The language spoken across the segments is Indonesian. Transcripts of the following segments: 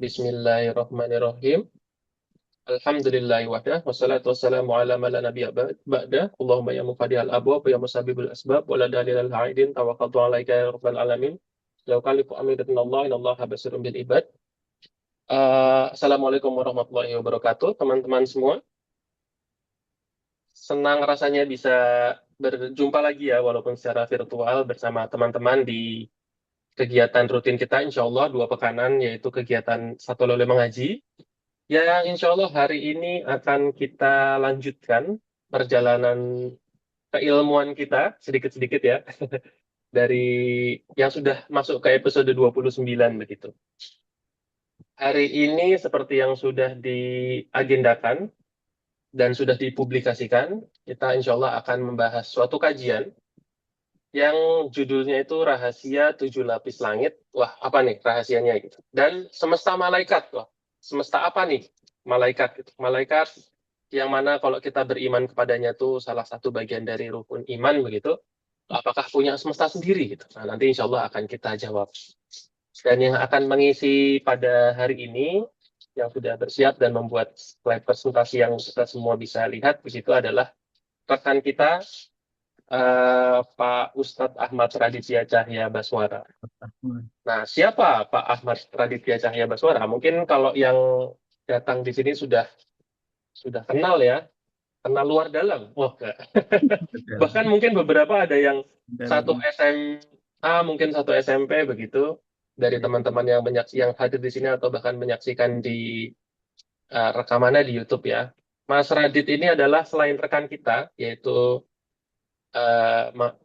Bismillahirrahmanirrahim. Alhamdulillahi wahdah. Wassalatu wassalamu ala man la nabiyya ba'da. Allahumma ya mufadihal abwab, ya musabibul asbab, wa la dalilal ha'idin, tawakkatu alaika ya rabbal alamin. Lau kalifu amidatun Allah, innallaha basirun bil ibad. Assalamualaikum warahmatullahi wabarakatuh, teman-teman semua. Senang rasanya bisa berjumpa lagi ya, walaupun secara virtual bersama teman-teman di kegiatan rutin kita, insya Allah 2 pekanan, yaitu kegiatan Satu Lole Mengaji. Ya, insya Allah hari ini akan kita lanjutkan perjalanan keilmuan kita sedikit-sedikit ya, dari yang sudah masuk ke episode 29 begitu. Hari ini seperti yang sudah diagendakan dan sudah dipublikasikan, kita insya Allah akan membahas suatu kajian yang judulnya itu Rahasia 7 Lapis Langit. Wah, apa nih rahasianya gitu. Dan semesta malaikat. Wah, semesta apa nih? Malaikat gitu. Malaikat yang mana kalau kita beriman kepadanya tuh salah satu bagian dari rukun iman begitu. Apakah punya semesta sendiri gitu. Nah, nanti insya Allah akan kita jawab. Dan yang akan mengisi pada hari ini yang sudah bersiap dan membuat slide presentasi yang kita semua bisa lihat di situ adalah rekan kita Pak Ustadz Ahmad Raditya Cahya Baswara. Nah, siapa Pak Ahmad Raditya Cahya Baswara? Mungkin kalau yang datang di sini sudah kenal ya, kenal luar dalam. Wah, enggak. Bahkan mungkin beberapa ada yang satu SMA, mungkin satu SMP begitu dari teman-teman yang hadir di sini atau bahkan menyaksikan di rekamannya di YouTube ya. Mas Radit ini adalah selain rekan kita, yaitu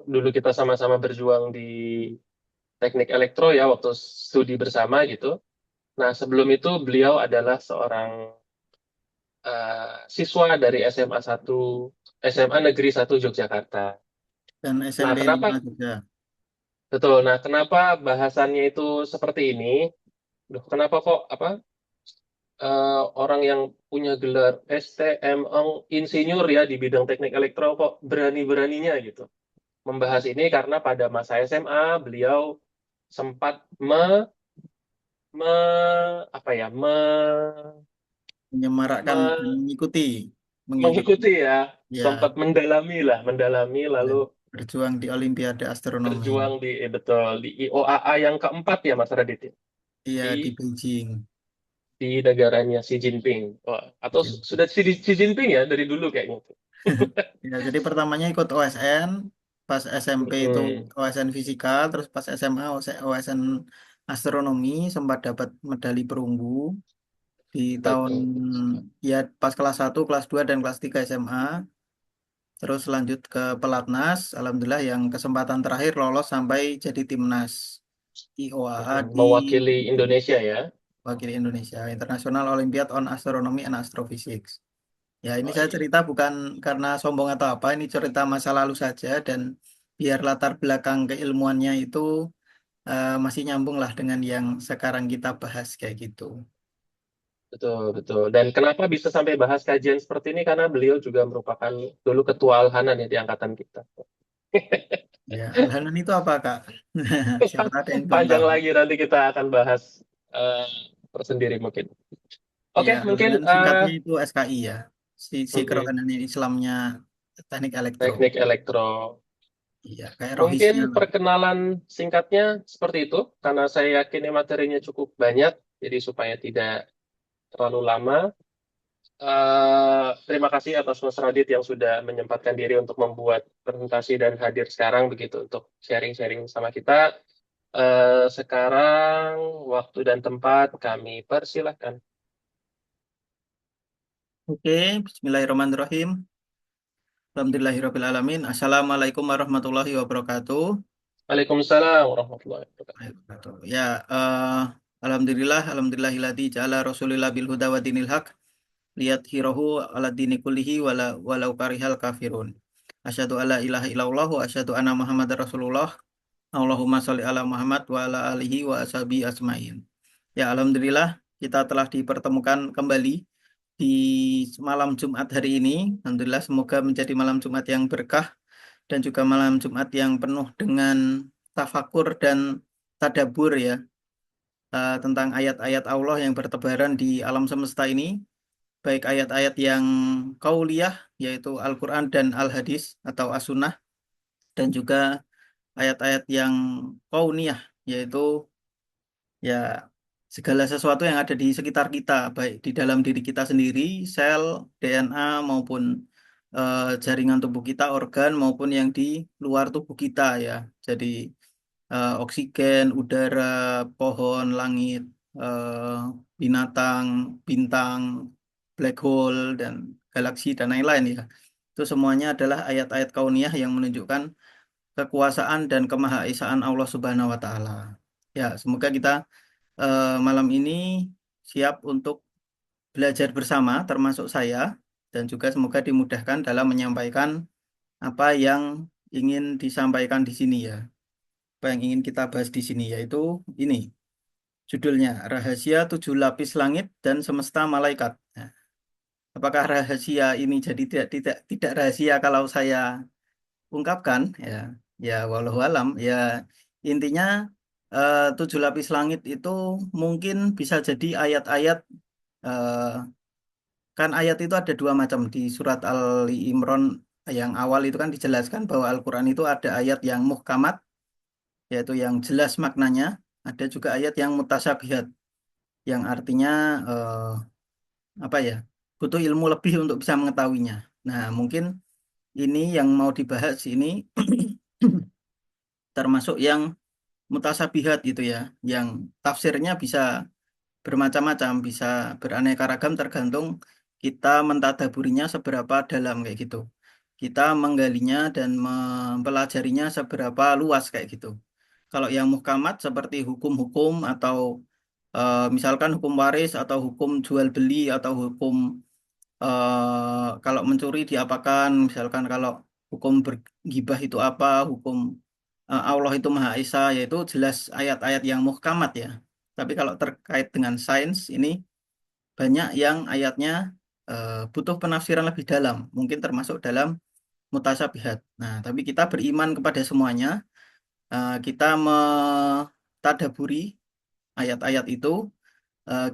dulu kita sama-sama berjuang di teknik elektro ya waktu studi bersama gitu. Nah, sebelum itu beliau adalah seorang siswa dari SMA Negeri 1 Yogyakarta. Dan Nah, SMP kenapa 5 juga. betul? Nah, kenapa bahasannya itu seperti ini? Duh, kenapa kok orang yang punya gelar STM insinyur ya di bidang teknik elektro kok berani-beraninya gitu membahas ini karena pada masa SMA beliau sempat me, apa ya Menyemarakkan dan me- mengikuti mengikuti ya ya sempat mendalami lalu dan berjuang di Olimpiade Astronomi. berjuang di betul di IOAA yang keempat ya Mas Radit ya? Iya, di di Beijing. di negaranya Xi Jinping. Wah, atau sudah Xi Jinping ya dari dulu kayaknya tuh. Ya, jadi pertamanya ikut OSN, pas SMP itu Mm-mm. OSN fisika, terus pas SMA OSN astronomi, sempat dapat medali perunggu di tahun Betul. ya pas kelas 1, kelas 2 dan kelas 3 SMA. Terus lanjut ke pelatnas, alhamdulillah yang kesempatan terakhir lolos sampai jadi timnas IOAA Mm-mm. di Mewakili Indonesia ya. wakil Indonesia International Olympiad on Astronomy and Astrophysics. Ya, ini Oh saya iya. cerita bukan karena sombong atau apa, ini cerita masa lalu saja dan biar latar belakang keilmuannya itu masih nyambung lah dengan yang sekarang kita bahas kayak gitu. Betul, betul. Dan kenapa bisa sampai bahas kajian seperti ini? Karena beliau juga merupakan dulu ketua Alhanan ya di angkatan kita. Ya, Alhanan itu apa, Kak? Siapa tahu ada yang belum Panjang tahu. lagi nanti kita akan bahas eh, tersendiri mungkin. Oke, Ya, mungkin Alhanan singkatnya itu SKI ya. Si mm-mm, kerohanian Islamnya teknik elektro. teknik elektro. Iya, kayak Mungkin rohisnya lah. perkenalan singkatnya seperti itu, karena saya yakin ini materinya cukup banyak, jadi supaya tidak terlalu lama. Terima kasih atas Mas Radit yang sudah menyempatkan diri untuk membuat presentasi dan hadir sekarang begitu untuk sharing-sharing sama kita. Sekarang waktu dan tempat kami persilahkan. Oke, Bismillahirrahmanirrahim. Alhamdulillahirrahmanirrahim. Assalamualaikum warahmatullahi wabarakatuh. Waalaikumsalam warahmatullahi wabarakatuh. Wabarakatuh. Ya, alhamdulillahilladzi ja'ala Rasulillah bil huda wa dinil haq lihat hirahu ala dini kullihi walau karihal kafirun. Asyhadu alla ilaha illallah wa asyhadu anna Muhammadar Rasulullah. Allahumma sholli ala Muhammad wa ala alihi wa ashabi asmain. Ya, alhamdulillah kita telah dipertemukan kembali di malam Jumat hari ini. Alhamdulillah semoga menjadi malam Jumat yang berkah dan juga malam Jumat yang penuh dengan tafakur dan tadabur ya. tentang ayat-ayat Allah yang bertebaran di alam semesta ini, baik ayat-ayat yang qauliyah, yaitu Al-Quran dan Al-Hadis atau As-Sunnah, dan juga ayat-ayat yang kauniyah, yaitu ya segala sesuatu yang ada di sekitar kita, baik di dalam diri kita sendiri, sel, DNA, maupun jaringan tubuh kita, organ, maupun yang di luar tubuh kita ya. Jadi oksigen, udara, pohon, langit, eh, binatang, bintang, black hole, dan galaksi, dan lain-lain ya. Itu semuanya adalah ayat-ayat kauniyah yang menunjukkan kekuasaan dan kemahaesaan Allah Subhanahu wa taala. Ya, semoga kita malam ini siap untuk belajar bersama termasuk saya, dan juga semoga dimudahkan dalam menyampaikan apa yang ingin disampaikan di sini ya. Apa yang ingin kita bahas di sini yaitu ini judulnya Rahasia Tujuh Lapis Langit dan Semesta Malaikat. Nah, apakah rahasia ini jadi tidak rahasia kalau saya ungkapkan ya, ya walau alam ya, intinya tujuh lapis langit itu mungkin bisa jadi ayat-ayat, eh, kan ayat itu ada dua macam di surat Ali Imran yang awal itu kan dijelaskan bahwa Al-Quran itu ada ayat yang muhkamat, yaitu yang jelas maknanya, ada juga ayat yang mutasyabihat yang artinya apa ya, butuh ilmu lebih untuk bisa mengetahuinya. Nah mungkin ini yang mau dibahas ini termasuk yang mutasabihat gitu ya, yang tafsirnya bisa bermacam-macam, bisa beraneka ragam tergantung kita mentadaburinya seberapa dalam kayak gitu. Kita menggalinya dan mempelajarinya seberapa luas kayak gitu. Kalau yang muhkamat seperti hukum-hukum atau misalkan hukum waris atau hukum jual beli atau hukum kalau mencuri diapakan, misalkan kalau hukum bergibah itu apa, hukum Allah itu Maha Esa, yaitu jelas ayat-ayat yang muhkamat ya. Tapi kalau terkait dengan sains ini banyak yang ayatnya butuh penafsiran lebih dalam, mungkin termasuk dalam mutasyabihat. Nah, tapi kita beriman kepada semuanya, kita mentadaburi ayat-ayat itu,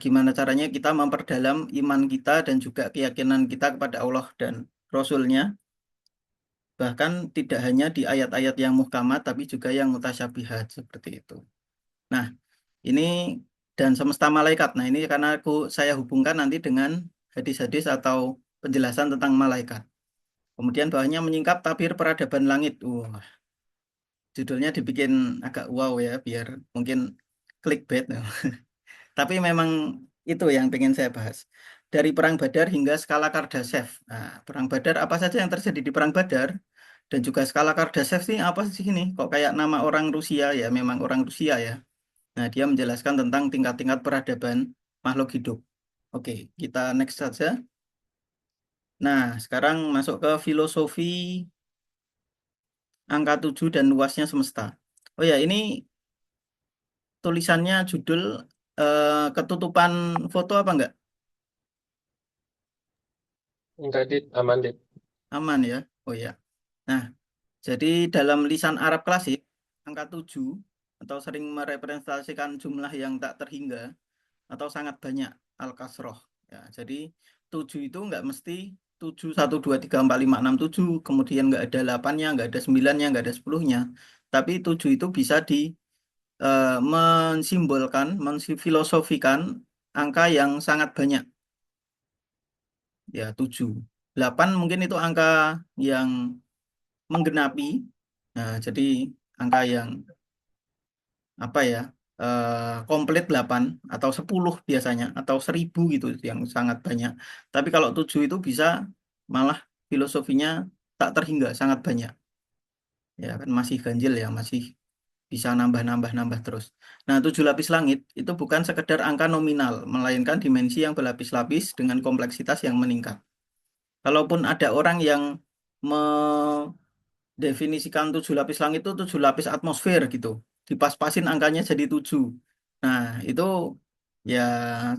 gimana caranya kita memperdalam iman kita dan juga keyakinan kita kepada Allah dan Rasul-Nya, bahkan tidak hanya di ayat-ayat yang muhkamat, tapi juga yang mutasyabihat seperti itu. Nah, ini dan semesta malaikat. Nah, ini karena saya hubungkan nanti dengan hadis-hadis atau penjelasan tentang malaikat. Kemudian bawahnya menyingkap tabir peradaban langit. Wah, judulnya dibikin agak wow ya, biar mungkin clickbait. Tapi memang itu yang pengen saya bahas. Dari Perang Badar hingga skala Kardashev. Nah, Perang Badar apa saja yang terjadi di Perang Badar? Dan juga skala Kardashev sih apa sih ini? Kok kayak nama orang Rusia ya? Memang orang Rusia ya. Nah, dia menjelaskan tentang tingkat-tingkat peradaban makhluk hidup. Oke, kita next saja. Nah, sekarang masuk ke filosofi angka 7 dan luasnya semesta. Oh ya, ini tulisannya judul ketutupan foto apa enggak? Enggak, Dit. Aman, Dit. Aman ya. Oh ya. Nah, jadi dalam lisan Arab klasik, angka 7 atau sering merepresentasikan jumlah yang tak terhingga atau sangat banyak, al-kasroh. Ya, jadi 7 itu nggak mesti 7 1 2 3 4 5 6 7, kemudian nggak ada 8-nya, nggak ada 9-nya, nggak ada 10-nya. Tapi 7 itu bisa mensimbolkan, menfilosofikan angka yang sangat banyak. Ya, 7. 8 mungkin itu angka yang menggenapi. Nah, jadi angka yang apa ya? Komplit 8 atau 10 biasanya atau 1000 gitu yang sangat banyak. Tapi kalau 7 itu bisa malah filosofinya tak terhingga, sangat banyak. Ya kan masih ganjil ya, masih bisa nambah-nambah-nambah terus. Nah, 7 lapis langit itu bukan sekedar angka nominal, melainkan dimensi yang berlapis-lapis dengan kompleksitas yang meningkat. Kalaupun ada orang yang mendefinisikan 7 lapis langit itu 7 lapis atmosfer gitu, dipas-pasin angkanya jadi 7. Nah, itu ya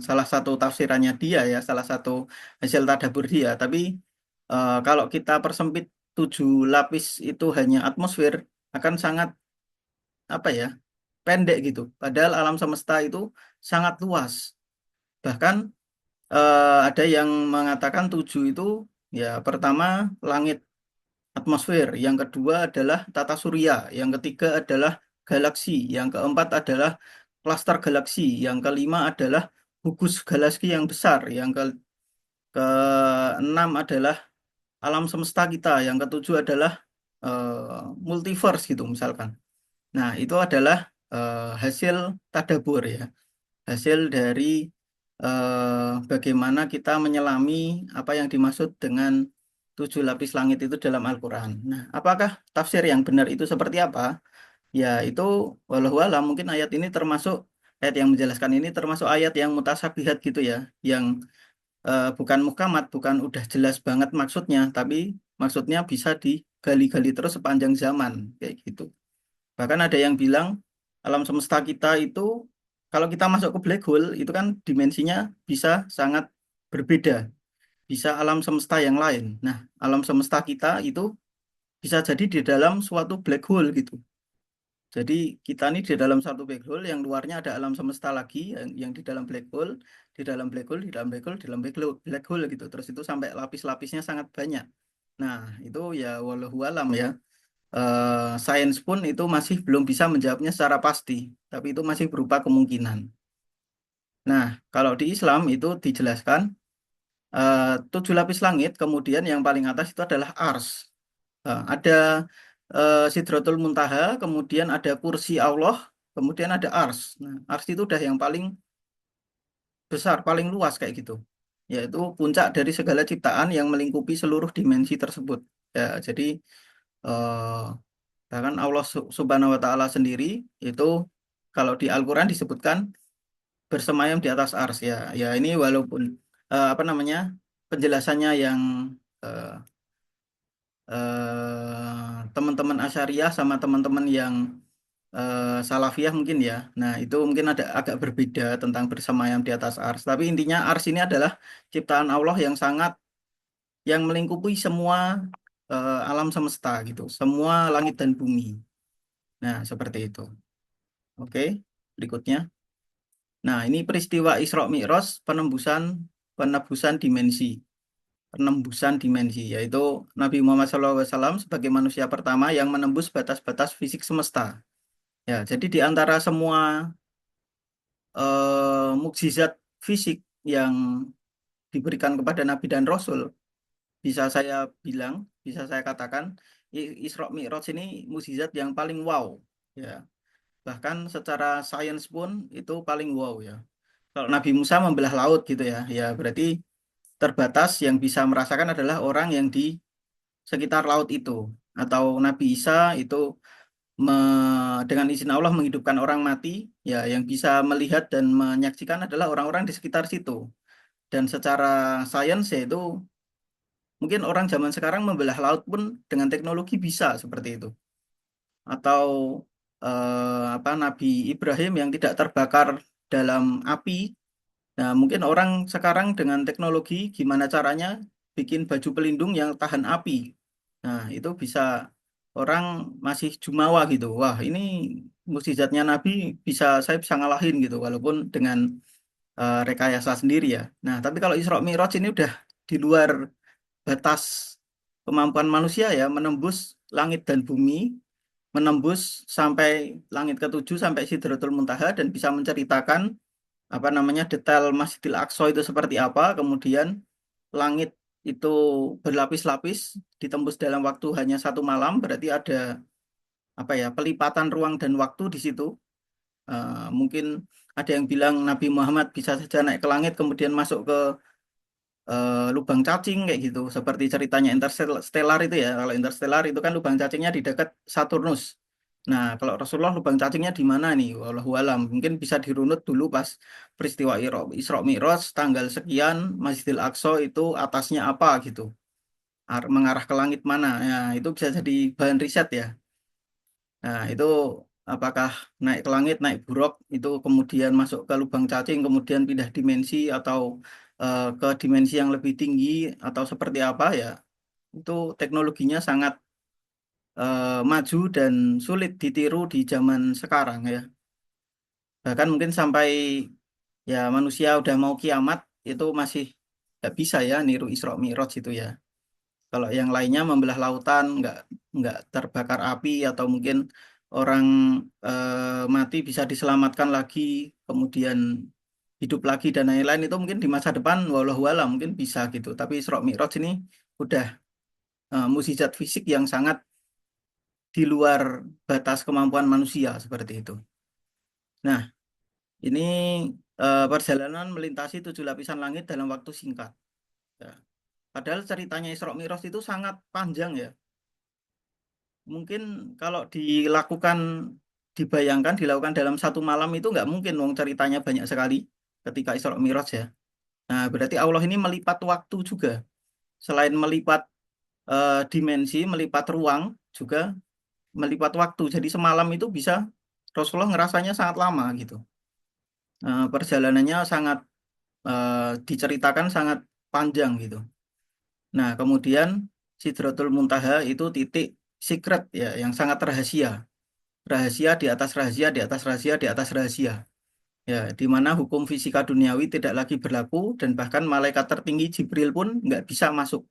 salah satu tafsirannya dia ya, salah satu hasil tadabbur dia. Tapi kalau kita persempit 7 lapis itu hanya atmosfer, akan sangat apa ya? pendek gitu. Padahal alam semesta itu sangat luas. Bahkan ada yang mengatakan tujuh itu ya pertama langit atmosfer, yang kedua adalah tata surya, yang ketiga adalah galaksi, yang keempat adalah klaster galaksi, yang kelima adalah gugus galaksi yang besar, yang keenam adalah alam semesta kita, yang ketujuh adalah multiverse gitu misalkan. Nah, itu adalah hasil tadabbur ya, hasil dari bagaimana kita menyelami apa yang dimaksud dengan tujuh lapis langit itu dalam Al-Quran. Nah, apakah tafsir yang benar itu seperti apa? Ya, itu walau alam mungkin ayat ini termasuk ayat yang menjelaskan ini termasuk ayat yang mutasabihat gitu ya, yang bukan muhkamat, bukan udah jelas banget maksudnya, tapi maksudnya bisa digali-gali terus sepanjang zaman kayak gitu. Bahkan ada yang bilang alam semesta kita itu kalau kita masuk ke black hole itu kan dimensinya bisa sangat berbeda, bisa alam semesta yang lain. Nah, alam semesta kita itu bisa jadi di dalam suatu black hole gitu. Jadi kita ini di dalam satu black hole yang luarnya ada alam semesta lagi yang di dalam black hole, di dalam black hole, di dalam black hole, di dalam black hole gitu. Terus itu sampai lapis-lapisnya sangat banyak. Nah, itu ya wallahu alam ya. Sains pun itu masih belum bisa menjawabnya secara pasti, tapi itu masih berupa kemungkinan. Nah, kalau di Islam itu dijelaskan eh, tujuh lapis langit, kemudian yang paling atas itu adalah ars. Ada Sidratul Muntaha, kemudian ada kursi Allah, kemudian ada ars. Nah, ars itu udah yang paling besar, paling luas kayak gitu. Yaitu puncak dari segala ciptaan yang melingkupi seluruh dimensi tersebut. Ya, jadi eh, bahkan Allah Subhanahu wa taala sendiri itu kalau di Al-Qur'an disebutkan bersemayam di atas ars ya. Ya ini walaupun apa namanya? Penjelasannya yang eh, teman-teman Asyariah sama teman-teman yang Salafiyah mungkin ya. Nah, itu mungkin ada agak berbeda tentang bersemayam di atas ars. Tapi intinya ars ini adalah ciptaan Allah yang sangat yang melingkupi semua alam semesta gitu, semua langit dan bumi. Nah, seperti itu. Oke, berikutnya. Nah, ini peristiwa Isra Mi'raj penembusan penebusan dimensi, penembusan dimensi, yaitu Nabi Muhammad SAW sebagai manusia pertama yang menembus batas-batas fisik semesta. Ya, jadi di antara semua mukjizat fisik yang diberikan kepada Nabi dan Rasul, bisa saya bilang, bisa saya katakan, Isra Mi'raj ini mukjizat yang paling wow. Ya, bahkan secara sains pun itu paling wow ya. Kalau Nabi Musa membelah laut gitu ya, ya berarti terbatas yang bisa merasakan adalah orang yang di sekitar laut itu. Atau Nabi Isa itu dengan izin Allah menghidupkan orang mati, ya yang bisa melihat dan menyaksikan adalah orang-orang di sekitar situ. Dan secara sains yaitu mungkin orang zaman sekarang membelah laut pun dengan teknologi bisa seperti itu. Atau apa Nabi Ibrahim yang tidak terbakar dalam api. Nah, mungkin orang sekarang dengan teknologi gimana caranya bikin baju pelindung yang tahan api. Nah, itu bisa orang masih jumawa gitu. Wah, ini mukjizatnya Nabi bisa saya bisa ngalahin gitu walaupun dengan rekayasa sendiri ya. Nah, tapi kalau Isra Mi'raj ini udah di luar batas kemampuan manusia ya, menembus langit dan bumi, menembus sampai langit ketujuh sampai Sidratul Muntaha dan bisa menceritakan apa namanya detail Masjidil Aqsa itu seperti apa, kemudian langit itu berlapis-lapis ditembus dalam waktu hanya satu malam, berarti ada apa ya pelipatan ruang dan waktu di situ. Mungkin ada yang bilang Nabi Muhammad bisa saja naik ke langit kemudian masuk ke lubang cacing kayak gitu, seperti ceritanya Interstellar itu ya. Kalau Interstellar itu kan lubang cacingnya di dekat Saturnus. Nah, kalau Rasulullah lubang cacingnya di mana nih? Wallahu alam. Mungkin bisa dirunut dulu pas peristiwa Isra Mi'raj tanggal sekian Masjidil Aqsa itu atasnya apa gitu. Mengarah ke langit mana? Ya, itu bisa jadi bahan riset ya. Nah, itu apakah naik ke langit, naik buruk, itu kemudian masuk ke lubang cacing, kemudian pindah dimensi atau ke dimensi yang lebih tinggi atau seperti apa ya? Itu teknologinya sangat maju dan sulit ditiru di zaman sekarang ya. Bahkan mungkin sampai ya manusia udah mau kiamat itu masih nggak bisa ya niru Isra Mi'raj itu ya. Kalau yang lainnya membelah lautan nggak terbakar api atau mungkin orang mati bisa diselamatkan lagi, kemudian hidup lagi dan lain-lain itu mungkin di masa depan walau alam mungkin bisa gitu. Tapi Isra Mi'raj ini udah mukjizat fisik yang sangat di luar batas kemampuan manusia seperti itu. Nah, ini perjalanan melintasi 7 lapisan langit dalam waktu singkat. Ya. Padahal ceritanya Isra Mi'raj itu sangat panjang ya. Mungkin kalau dilakukan dalam satu malam itu nggak mungkin, wong ceritanya banyak sekali ketika Isra Mi'raj ya. Nah, berarti Allah ini melipat waktu juga. Selain melipat dimensi, melipat ruang, juga melipat waktu. Jadi semalam itu bisa Rasulullah ngerasanya sangat lama gitu. Perjalanannya sangat diceritakan sangat panjang gitu. Nah, kemudian Sidratul Muntaha itu titik secret ya, yang sangat rahasia. Rahasia di atas rahasia, di atas rahasia, di atas rahasia. Ya, di mana hukum fisika duniawi tidak lagi berlaku dan bahkan malaikat tertinggi Jibril pun nggak bisa masuk.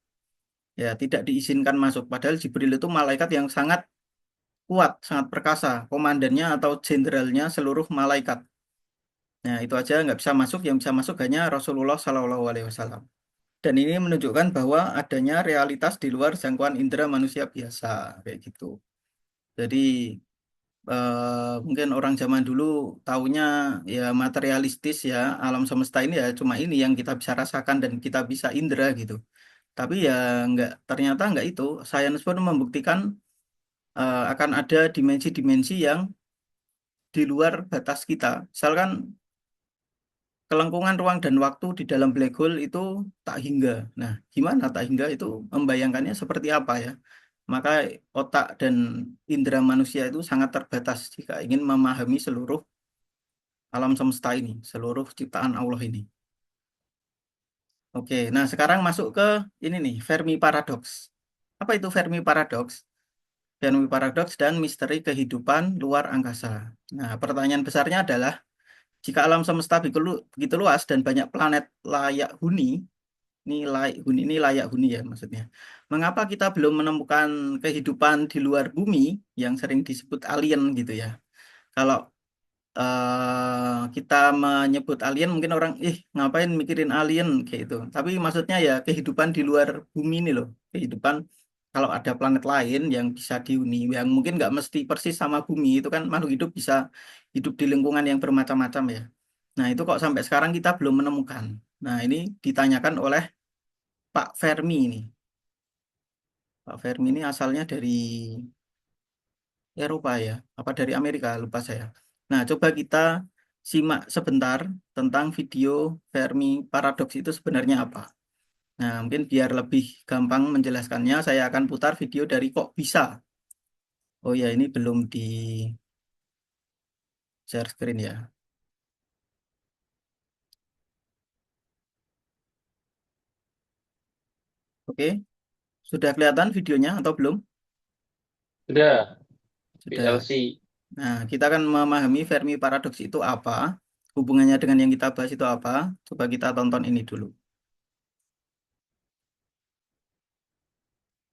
Ya, tidak diizinkan masuk. Padahal Jibril itu malaikat yang sangat kuat, sangat perkasa, komandannya atau jenderalnya seluruh malaikat. Nah, itu aja nggak bisa masuk, yang bisa masuk hanya Rasulullah SAW. Dan ini menunjukkan bahwa adanya realitas di luar jangkauan indera manusia biasa, kayak gitu. Jadi mungkin orang zaman dulu taunya ya materialistis ya, alam semesta ini ya cuma ini yang kita bisa rasakan dan kita bisa indera gitu. Tapi ya ternyata nggak itu. Sains pun membuktikan akan ada dimensi-dimensi yang di luar batas kita. Misalkan kelengkungan ruang dan waktu di dalam black hole itu tak hingga. Nah, gimana tak hingga itu membayangkannya seperti apa ya? Maka otak dan indera manusia itu sangat terbatas jika ingin memahami seluruh alam semesta ini, seluruh ciptaan Allah ini. Oke, nah sekarang masuk ke ini nih, Fermi Paradox. Apa itu Fermi Paradox? Fermi Paradox dan misteri kehidupan luar angkasa. Nah, pertanyaan besarnya adalah, jika alam semesta begitu luas dan banyak planet layak huni, ini layak huni ya maksudnya. Mengapa kita belum menemukan kehidupan di luar bumi yang sering disebut alien gitu ya? Kalau kita menyebut alien mungkin orang ngapain mikirin alien kayak gitu. Tapi maksudnya ya kehidupan di luar bumi ini loh, kehidupan kalau ada planet lain yang bisa dihuni, yang mungkin nggak mesti persis sama bumi, itu kan makhluk hidup bisa hidup di lingkungan yang bermacam-macam ya. Nah itu kok sampai sekarang kita belum menemukan. Nah ini ditanyakan oleh Pak Fermi ini. Pak Fermi ini asalnya dari Eropa ya, apa dari Amerika, lupa saya. Nah, coba kita simak sebentar tentang video Fermi Paradox itu sebenarnya apa. Nah, mungkin biar lebih gampang menjelaskannya, saya akan putar video dari Kok Bisa. Oh ya, ini belum di share screen ya. Oke, sudah kelihatan videonya atau belum? Sudah, Sudah. PLC. Nah, kita akan memahami Fermi Paradox itu apa, hubungannya dengan yang kita bahas itu apa. Coba kita tonton ini dulu.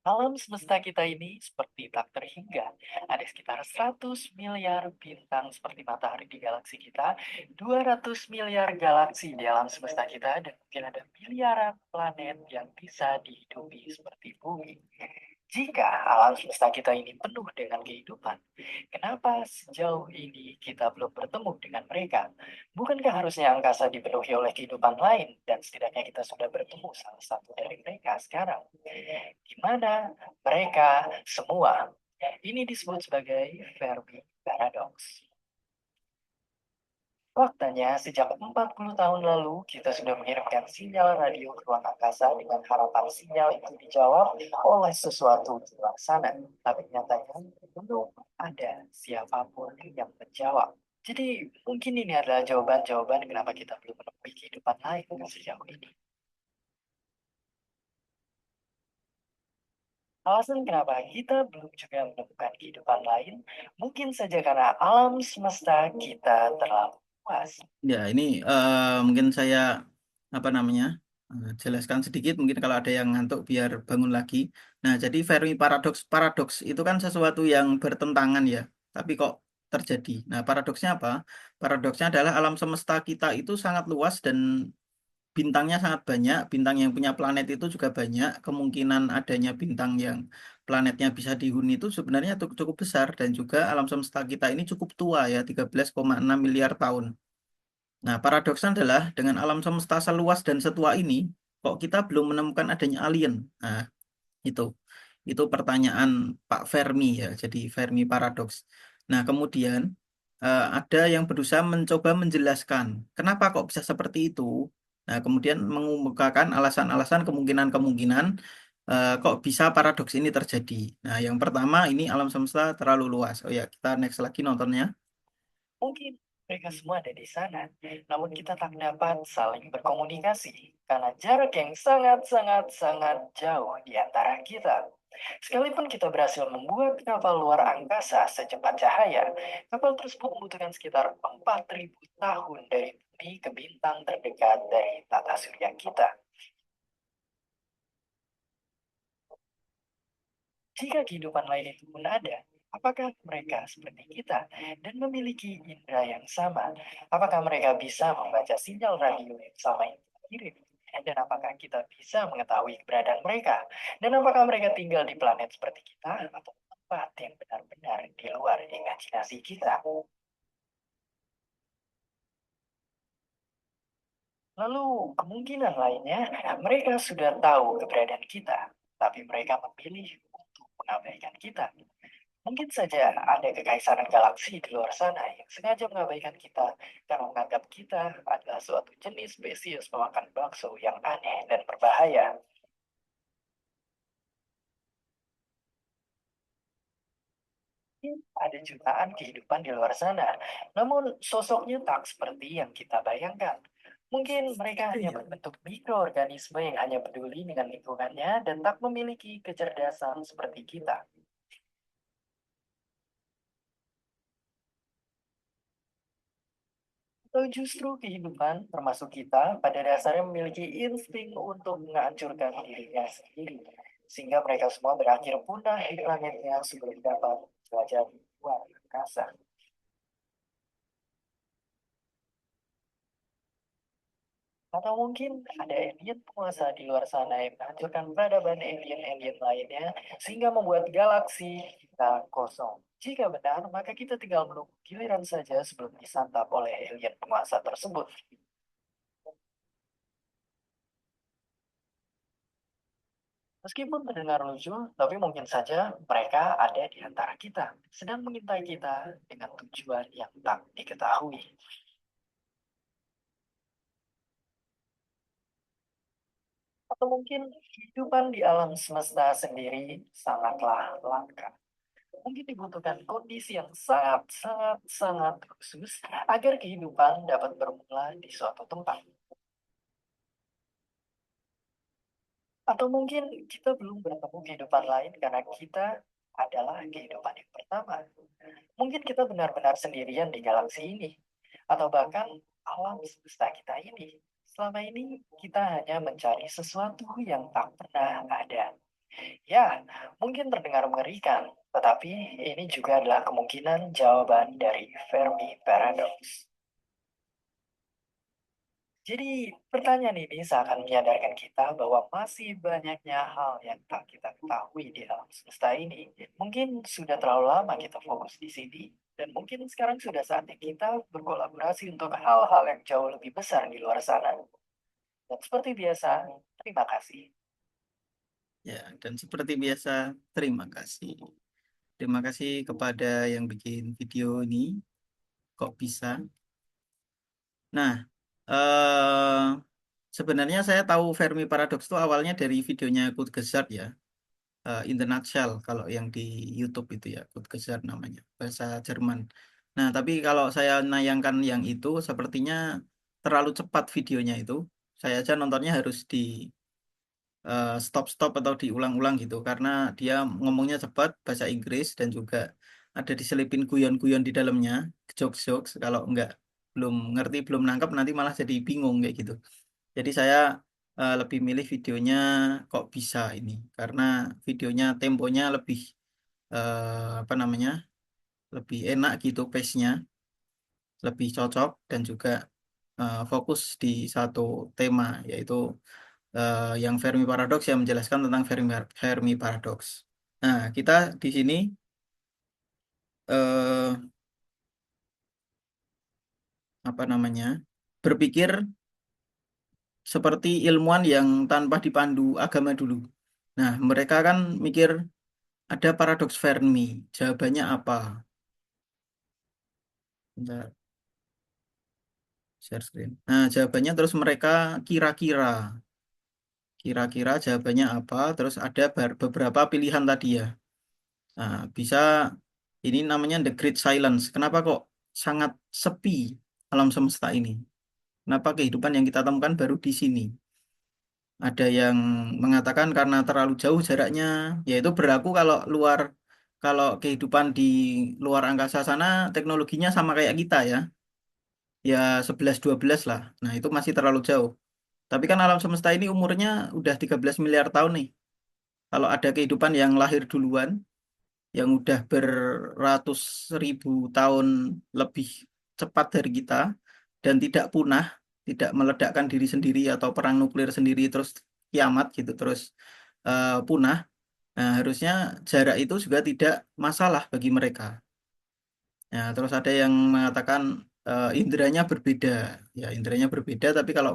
Alam semesta kita ini seperti tak terhingga. Ada sekitar 100 miliar bintang seperti matahari di galaksi kita, 200 miliar galaksi di alam semesta kita, dan mungkin ada miliaran planet yang bisa dihidupi seperti bumi. Jika alam semesta kita ini penuh dengan kehidupan, kenapa sejauh ini kita belum bertemu dengan mereka? Bukankah harusnya angkasa dipenuhi oleh kehidupan lain, dan setidaknya kita sudah bertemu salah satu dari mereka sekarang? Di mana mereka semua? Ini disebut sebagai Fermi Paradox. Faktanya, sejak 40 tahun lalu, kita sudah mengirimkan sinyal radio ke ruang angkasa dengan harapan sinyal itu dijawab oleh sesuatu di luar sana. Tapi nyatanya, belum ada siapapun yang menjawab. Jadi, mungkin ini adalah jawaban-jawaban kenapa kita belum menemukan kehidupan lain sejauh ini. Alasan kenapa kita belum juga menemukan kehidupan lain, mungkin saja karena alam semesta kita terlalu luas. Ya, ini mungkin saya jelaskan sedikit mungkin kalau ada yang ngantuk biar bangun lagi. Nah, jadi Fermi paradoks itu kan sesuatu yang bertentangan ya, tapi kok terjadi. Nah, paradoksnya apa? Paradoksnya adalah alam semesta kita itu sangat luas dan bintangnya sangat banyak. Bintang yang punya planet itu juga banyak. Kemungkinan adanya bintang yang planetnya bisa dihuni itu sebenarnya cukup besar dan juga alam semesta kita ini cukup tua ya, 13,6 miliar tahun. Nah, paradoksnya adalah dengan alam semesta seluas dan setua ini, kok kita belum menemukan adanya alien? Nah, itu. Itu pertanyaan Pak Fermi ya, jadi Fermi paradoks. Nah, kemudian ada yang berusaha mencoba menjelaskan kenapa kok bisa seperti itu. Nah, kemudian mengemukakan alasan-alasan kemungkinan-kemungkinan kok bisa paradoks ini terjadi. Nah, yang pertama ini alam semesta terlalu luas. Oh ya, kita next lagi nontonnya. Mungkin mereka semua ada di sana, namun kita tak dapat saling berkomunikasi karena jarak yang sangat jauh di antara kita. Sekalipun kita berhasil membuat kapal luar angkasa secepat cahaya, kapal tersebut membutuhkan sekitar 4.000 tahun dari bumi ke bintang terdekat dari tata surya kita. Jika kehidupan lain itu pun ada, apakah mereka seperti kita dan memiliki indera yang sama? Apakah mereka bisa membaca sinyal radio yang sama yang kita kirim? Dan apakah kita bisa mengetahui keberadaan mereka? Dan apakah mereka tinggal di planet seperti kita atau tempat yang benar-benar di luar imajinasi kita? Lalu kemungkinan lainnya, mereka sudah tahu keberadaan kita, tapi mereka memilih untuk mengabaikan kita. Mungkin saja ada kekaisaran galaksi di luar sana yang sengaja mengabaikan kita karena menganggap kita adalah suatu jenis spesies pemakan bakso yang aneh dan berbahaya. Mungkin ada jutaan kehidupan di luar sana, namun sosoknya tak seperti yang kita bayangkan. Mungkin mereka hanya berbentuk mikroorganisme yang hanya peduli dengan lingkungannya dan tak memiliki kecerdasan seperti kita. Atau justru kehidupan, termasuk kita, pada dasarnya memiliki insting untuk menghancurkan dirinya sendiri. Sehingga mereka semua berakhir punah di planetnya sebelum dapat jelajah luar angkasa. Atau mungkin ada alien penguasa di luar sana yang menghancurkan peradaban alien-alien lainnya, sehingga membuat galaksi kita kosong. Jika benar, maka kita tinggal menunggu giliran saja sebelum disantap oleh alien penguasa tersebut. Meskipun terdengar lucu, tapi mungkin saja mereka ada di antara kita, sedang mengintai kita dengan tujuan yang tak diketahui. Atau mungkin kehidupan di alam semesta sendiri sangatlah langka. Mungkin dibutuhkan kondisi yang sangat khusus agar kehidupan dapat bermula di suatu tempat. Atau mungkin kita belum bertemu kehidupan lain karena kita adalah kehidupan yang pertama. Mungkin kita benar-benar sendirian di galaksi ini. Atau bahkan alam semesta kita ini. Selama ini kita hanya mencari sesuatu yang tak pernah ada. Ya, mungkin terdengar mengerikan, tetapi ini juga adalah kemungkinan jawaban dari Fermi Paradox. Jadi, pertanyaan ini seakan menyadarkan kita bahwa masih banyaknya hal yang tak kita ketahui di alam semesta ini. Mungkin sudah terlalu lama kita fokus di sini, dan mungkin sekarang sudah saatnya kita berkolaborasi untuk hal-hal yang jauh lebih besar di luar sana. Dan seperti biasa, terima kasih. Ya, dan seperti biasa, terima kasih. Terima kasih kepada yang bikin video ini. Kok bisa? Nah, sebenarnya saya tahu Fermi Paradox itu awalnya dari videonya Kurt Gezard ya. In the nutshell, kalau yang di YouTube itu ya, Kurt Gezard namanya, bahasa Jerman. Nah, tapi kalau saya nayangkan yang itu, sepertinya terlalu cepat videonya itu. Saya aja nontonnya harus di stop-stop atau diulang-ulang gitu karena dia ngomongnya cepat bahasa Inggris dan juga ada diselipin guyon-guyon di dalamnya, jokes-jokes kalau enggak belum ngerti, belum nangkep, nanti malah jadi bingung kayak gitu. Jadi saya lebih milih videonya kok bisa ini, karena videonya temponya lebih apa namanya, lebih enak gitu, pace-nya lebih cocok dan juga fokus di satu tema, yaitu yang Fermi Paradox, yang menjelaskan tentang Fermi Paradox. Nah, kita di sini eh, apa namanya, berpikir seperti ilmuwan yang tanpa dipandu agama dulu. Nah, mereka kan mikir ada paradoks Fermi. Jawabannya apa? Bentar, share screen. Nah, jawabannya terus mereka kira-kira. Kira-kira jawabannya apa? Terus ada beberapa pilihan tadi ya. Nah, bisa ini namanya the great silence. Kenapa kok sangat sepi alam semesta ini? Kenapa kehidupan yang kita temukan baru di sini? Ada yang mengatakan karena terlalu jauh jaraknya, yaitu berlaku kalau kehidupan di luar angkasa sana teknologinya sama kayak kita ya. Ya 11-12 lah. Nah, itu masih terlalu jauh. Tapi kan alam semesta ini umurnya udah 13 miliar tahun nih. Kalau ada kehidupan yang lahir duluan, yang udah beratus ribu tahun lebih cepat dari kita, dan tidak punah, tidak meledakkan diri sendiri atau perang nuklir sendiri terus kiamat gitu, terus punah. Nah, harusnya jarak itu juga tidak masalah bagi mereka. Ya, terus ada yang mengatakan inderanya berbeda. Ya, inderanya berbeda, tapi kalau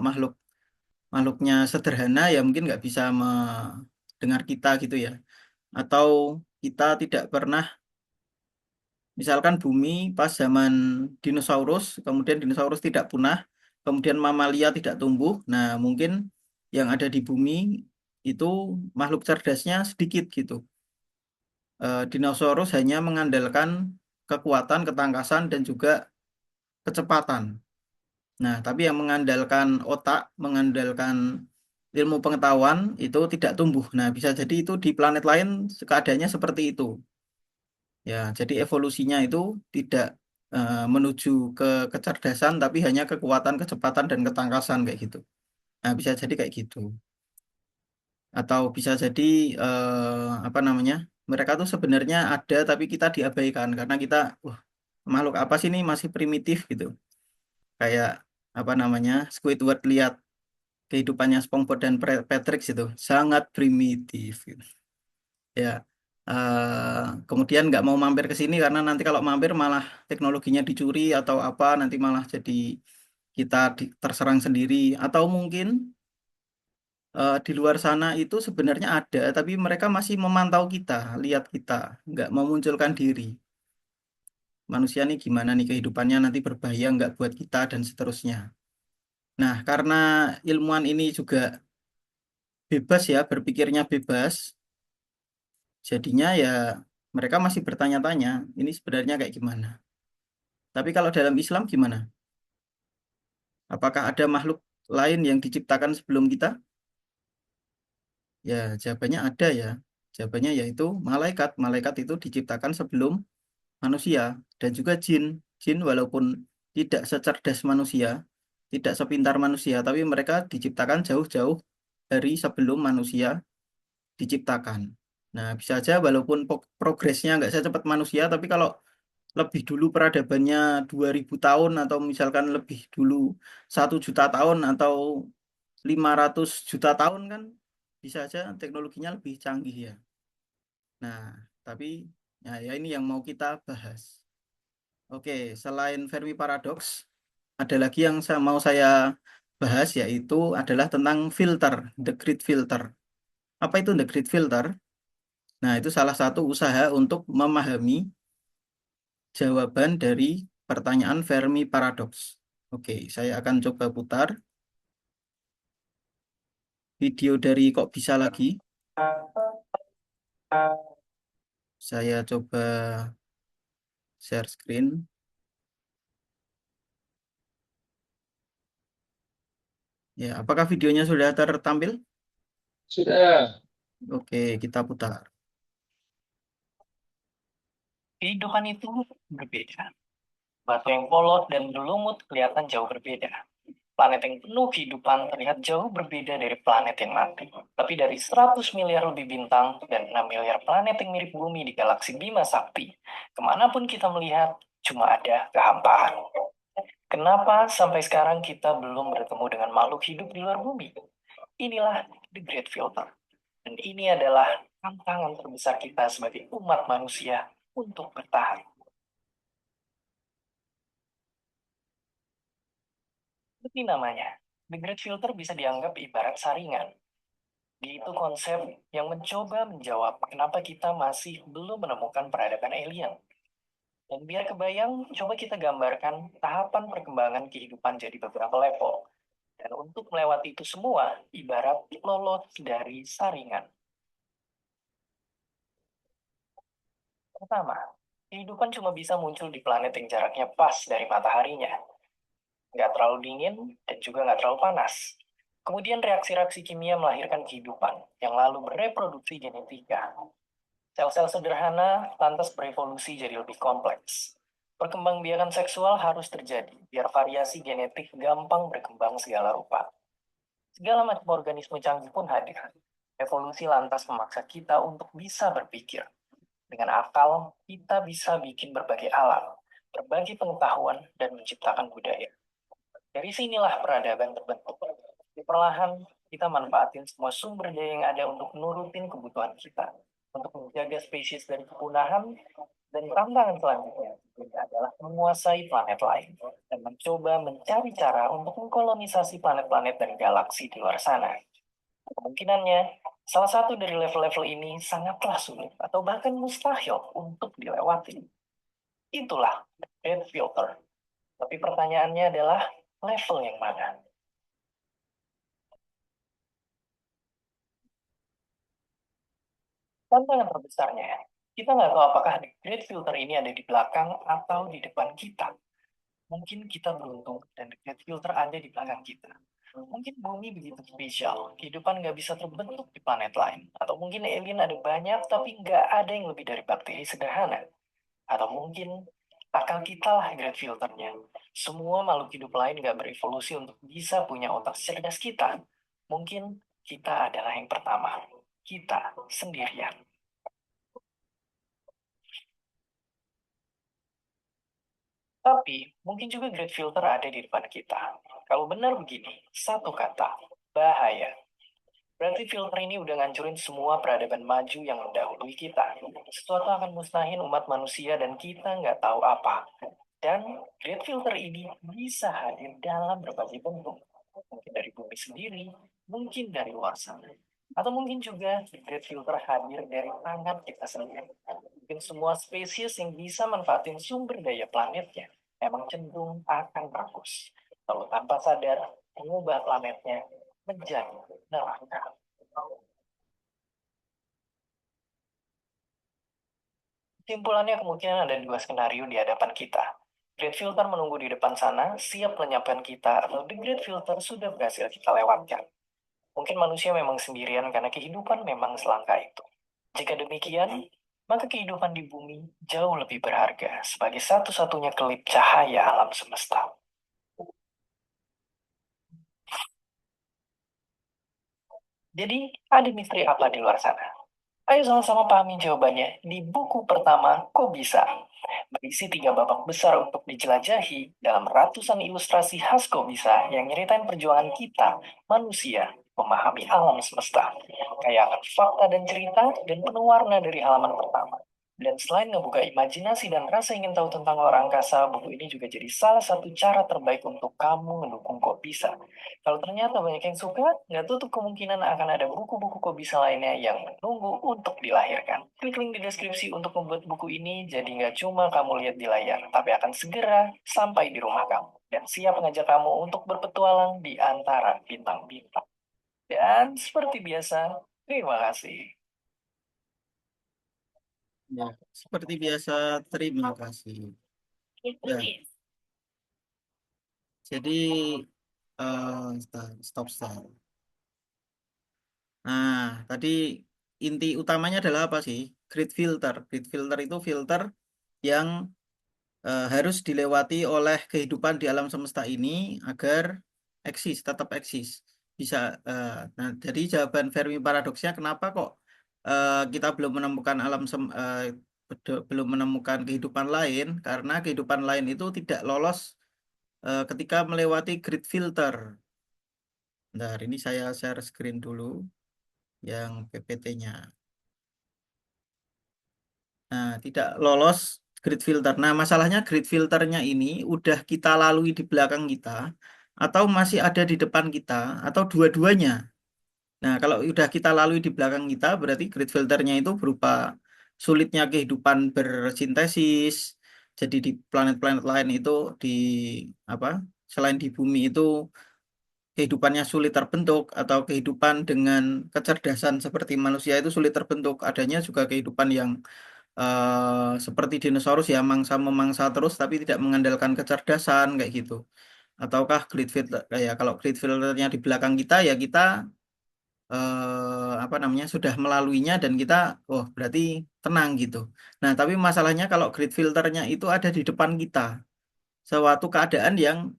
makhluknya sederhana ya mungkin nggak bisa mendengar kita gitu ya. Atau kita tidak pernah, misalkan bumi pas zaman dinosaurus, kemudian dinosaurus tidak punah, kemudian mamalia tidak tumbuh. Nah, mungkin yang ada di bumi itu makhluk cerdasnya sedikit gitu. Dinosaurus hanya mengandalkan kekuatan, ketangkasan, dan juga kecepatan. Nah, tapi yang mengandalkan otak, mengandalkan ilmu pengetahuan itu tidak tumbuh. Nah, bisa jadi itu di planet lain keadaannya seperti itu. Ya, jadi evolusinya itu tidak menuju ke kecerdasan, tapi hanya kekuatan, kecepatan, dan ketangkasan kayak gitu. Nah, bisa jadi kayak gitu. Atau bisa jadi apa namanya? Mereka tuh sebenarnya ada, tapi kita diabaikan karena kita, wah, makhluk apa sih ini masih primitif gitu. Kayak apa namanya? Squidward lihat kehidupannya SpongeBob dan Patrick itu sangat primitif gitu. Ya, kemudian nggak mau mampir ke sini karena nanti kalau mampir malah teknologinya dicuri atau apa, nanti malah jadi kita terserang sendiri. Atau mungkin di luar sana itu sebenarnya ada, tapi mereka masih memantau kita, lihat kita, nggak memunculkan diri. Manusia nih gimana nih kehidupannya, nanti berbahaya nggak buat kita dan seterusnya. Nah, karena ilmuwan ini juga bebas ya, berpikirnya bebas, jadinya ya mereka masih bertanya-tanya, ini sebenarnya kayak gimana. Tapi kalau dalam Islam gimana? Apakah ada makhluk lain yang diciptakan sebelum kita? Ya, jawabannya ada ya. Jawabannya yaitu malaikat. Malaikat itu diciptakan sebelum manusia dan juga jin. Jin walaupun tidak secerdas manusia, tidak sepintar manusia, tapi mereka diciptakan jauh-jauh dari sebelum manusia diciptakan. Nah, bisa aja walaupun progresnya nggak secepat manusia, tapi kalau lebih dulu peradabannya 2000 tahun atau misalkan lebih dulu 1 juta tahun atau 500 juta tahun kan bisa aja teknologinya lebih canggih ya. Nah, tapi ya ini yang mau kita bahas. Oke, selain Fermi Paradox, ada lagi yang mau saya bahas, yaitu adalah tentang filter, the great filter. Apa itu the great filter? Nah, itu salah satu usaha untuk memahami jawaban dari pertanyaan Fermi Paradox. Oke, saya akan coba putar video dari kok bisa lagi. Saya coba share screen. Ya, apakah videonya sudah tertampil? Sudah. Oke, kita putar. Kehidupan itu berbeda. Batu yang polos dan berlumut kelihatan jauh berbeda. Planet yang penuh kehidupan terlihat jauh berbeda dari planet yang mati. Tapi dari 100 miliar lebih bintang dan 6 miliar planet yang mirip bumi di galaksi Bima Sakti, kemanapun kita melihat, cuma ada kehampaan. Kenapa sampai sekarang kita belum bertemu dengan makhluk hidup di luar bumi? Inilah The Great Filter. Dan ini adalah tantangan terbesar kita sebagai umat manusia untuk bertahan. Seperti namanya, The Great Filter bisa dianggap ibarat saringan. Itu konsep yang mencoba menjawab kenapa kita masih belum menemukan peradaban alien. Dan biar kebayang, coba kita gambarkan tahapan perkembangan kehidupan jadi beberapa level. Dan untuk melewati itu semua, ibarat lolos dari saringan. Pertama, kehidupan cuma bisa muncul di planet yang jaraknya pas dari mataharinya. Nggak terlalu dingin dan juga nggak terlalu panas. Kemudian reaksi-reaksi kimia melahirkan kehidupan yang lalu bereproduksi genetika. Sel-sel sederhana lantas berevolusi jadi lebih kompleks. Perkembangbiakan seksual harus terjadi biar variasi genetik gampang berkembang segala rupa. Segala macam organisme canggih pun hadir. Evolusi lantas memaksa kita untuk bisa berpikir. Dengan akal, kita bisa bikin berbagai alat, berbagi pengetahuan, dan menciptakan budaya. Dari sinilah peradaban terbentuk. Perlahan, kita manfaatin semua sumber daya yang ada untuk nurutin kebutuhan kita, untuk menjaga spesies dari kepunahan, dan tantangan selanjutnya adalah menguasai planet lain dan mencoba mencari cara untuk mengkolonisasi planet-planet dan galaksi di luar sana. Kemungkinannya, salah satu dari level-level ini sangatlah sulit atau bahkan mustahil untuk dilewati. Itulah Great Filter. Tapi pertanyaannya adalah level yang mana? Tantangan terbesarnya, kita nggak tahu apakah The Great Filter ini ada di belakang atau di depan kita. Mungkin kita beruntung dan The Great Filter ada di belakang kita. Mungkin bumi begitu spesial, kehidupan nggak bisa terbentuk di planet lain. Atau mungkin alien ada banyak, tapi nggak ada yang lebih dari bakteri sederhana. Atau mungkin akal kita lah Great Filternya. Semua makhluk hidup lain nggak berevolusi untuk bisa punya otak cerdas kita. Mungkin kita adalah yang pertama. Kita sendirian. Tapi mungkin juga Great Filter ada di depan kita. Kalau benar begini, satu kata, bahaya. Berarti filter ini udah ngancurin semua peradaban maju yang mendahului kita. Sesuatu akan musnahin umat manusia dan kita nggak tahu apa. Dan Great Filter ini bisa hadir dalam berbagai bentuk. Mungkin dari bumi sendiri, mungkin dari luar sana. Atau mungkin juga Great Filter hadir dari tangan kita sendiri. Mungkin semua spesies yang bisa manfaatin sumber daya planetnya emang cenderung akan rakus. Lalu tanpa sadar, mengubah planetnya menjadi neraka. Kesimpulannya kemungkinan ada dua skenario di hadapan kita. Great Filter menunggu di depan sana, siap lenyapkan kita, atau The Great Filter sudah berhasil kita lewatkan. Mungkin manusia memang sendirian karena kehidupan memang selangkah itu. Jika demikian, maka kehidupan di bumi jauh lebih berharga sebagai satu-satunya kelip cahaya alam semesta. Jadi, ada misteri apa di luar sana? Ayo sama-sama pahami jawabannya di buku pertama, Kok Bisa? Berisi 3 babak besar untuk dijelajahi dalam ratusan ilustrasi khas Kok Bisa yang nyeritain perjuangan kita, manusia, memahami alam semesta. Kayak fakta dan cerita dan penuh warna dari halaman pertama. Dan selain ngebuka imajinasi dan rasa ingin tahu tentang luar angkasa, buku ini juga jadi salah satu cara terbaik untuk kamu mendukung Kok Bisa. Kalau ternyata banyak yang suka, nggak tutup kemungkinan akan ada buku-buku Kok Bisa lainnya yang menunggu untuk dilahirkan. Klik link di deskripsi untuk membuat buku ini, jadi nggak cuma kamu lihat di layar, tapi akan segera sampai di rumah kamu. Dan siap mengajak kamu untuk berpetualang di antara bintang-bintang. Dan seperti biasa, terima kasih. Ya, seperti biasa, terima kasih. Ya, jadi stop stop. Nah, tadi inti utamanya adalah apa sih? Grid filter. Grid filter itu filter yang harus dilewati oleh kehidupan di alam semesta ini agar eksis, tetap eksis. Bisa. Nah, jadi jawaban Fermi paradoksnya kenapa kok kita belum menemukan belum menemukan kehidupan lain, karena kehidupan lain itu tidak lolos ketika melewati grid filter. Nah, ini saya share screen dulu yang PPT-nya. Nah, tidak lolos grid filter. Nah, masalahnya grid filternya ini udah kita lalui di belakang kita, atau masih ada di depan kita, atau dua-duanya. Nah, kalau udah kita lalui di belakang kita, berarti grid filternya itu berupa sulitnya kehidupan bersintesis. Jadi di planet-planet lain itu di apa? Selain di bumi itu kehidupannya sulit terbentuk, atau kehidupan dengan kecerdasan seperti manusia itu sulit terbentuk. Adanya juga kehidupan yang seperti dinosaurus ya, mangsa memangsa terus tapi tidak mengandalkan kecerdasan kayak gitu. Ataukah grid filter, kayak kalau grid filternya di belakang kita ya kita apa namanya sudah melaluinya dan kita oh berarti tenang gitu. Nah, tapi masalahnya kalau grid filternya itu ada di depan kita, suatu keadaan yang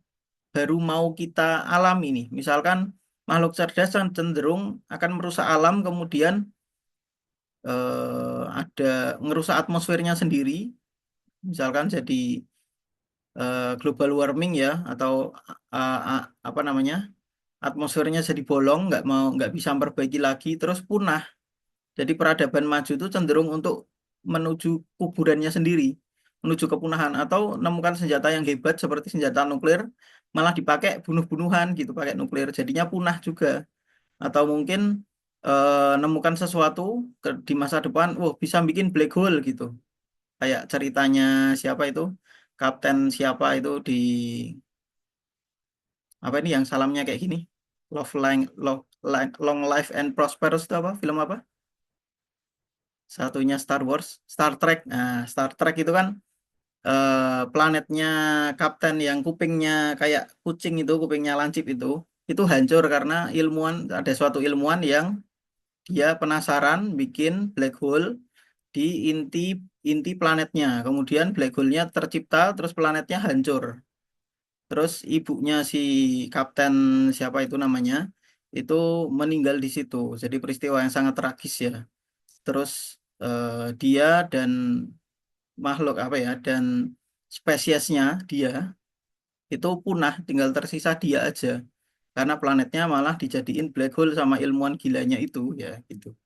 baru mau kita alami nih. Misalkan makhluk cerdas yang cenderung akan merusak alam, kemudian ada ngerusak atmosfernya sendiri, misalkan jadi global warming ya, atau apa namanya atmosfernya jadi bolong, nggak bisa memperbaiki lagi, terus punah. Jadi peradaban maju itu cenderung untuk menuju kuburannya sendiri, menuju kepunahan, atau menemukan senjata yang hebat seperti senjata nuklir malah dipakai bunuh-bunuhan gitu, pakai nuklir, jadinya punah juga. Atau mungkin nemukan sesuatu di masa depan, bisa bikin black hole gitu. Kayak ceritanya siapa itu? Kapten siapa itu di apa ini yang salamnya kayak gini? Long Life and Prosperous itu apa? Film apa? Satunya Star Wars, Star Trek. Nah, Star Trek itu kan planetnya kapten yang kupingnya kayak kucing itu, kupingnya lancip itu hancur karena ada suatu ilmuwan yang dia penasaran bikin black hole di inti inti planetnya. Kemudian black hole-nya tercipta, terus planetnya hancur. Terus ibunya si kapten siapa itu namanya, itu meninggal di situ. Jadi peristiwa yang sangat tragis ya. Terus dia dan makhluk apa ya, dan spesiesnya dia itu punah, tinggal tersisa dia aja. Karena planetnya malah dijadiin black hole sama ilmuwan gilanya itu ya gitu.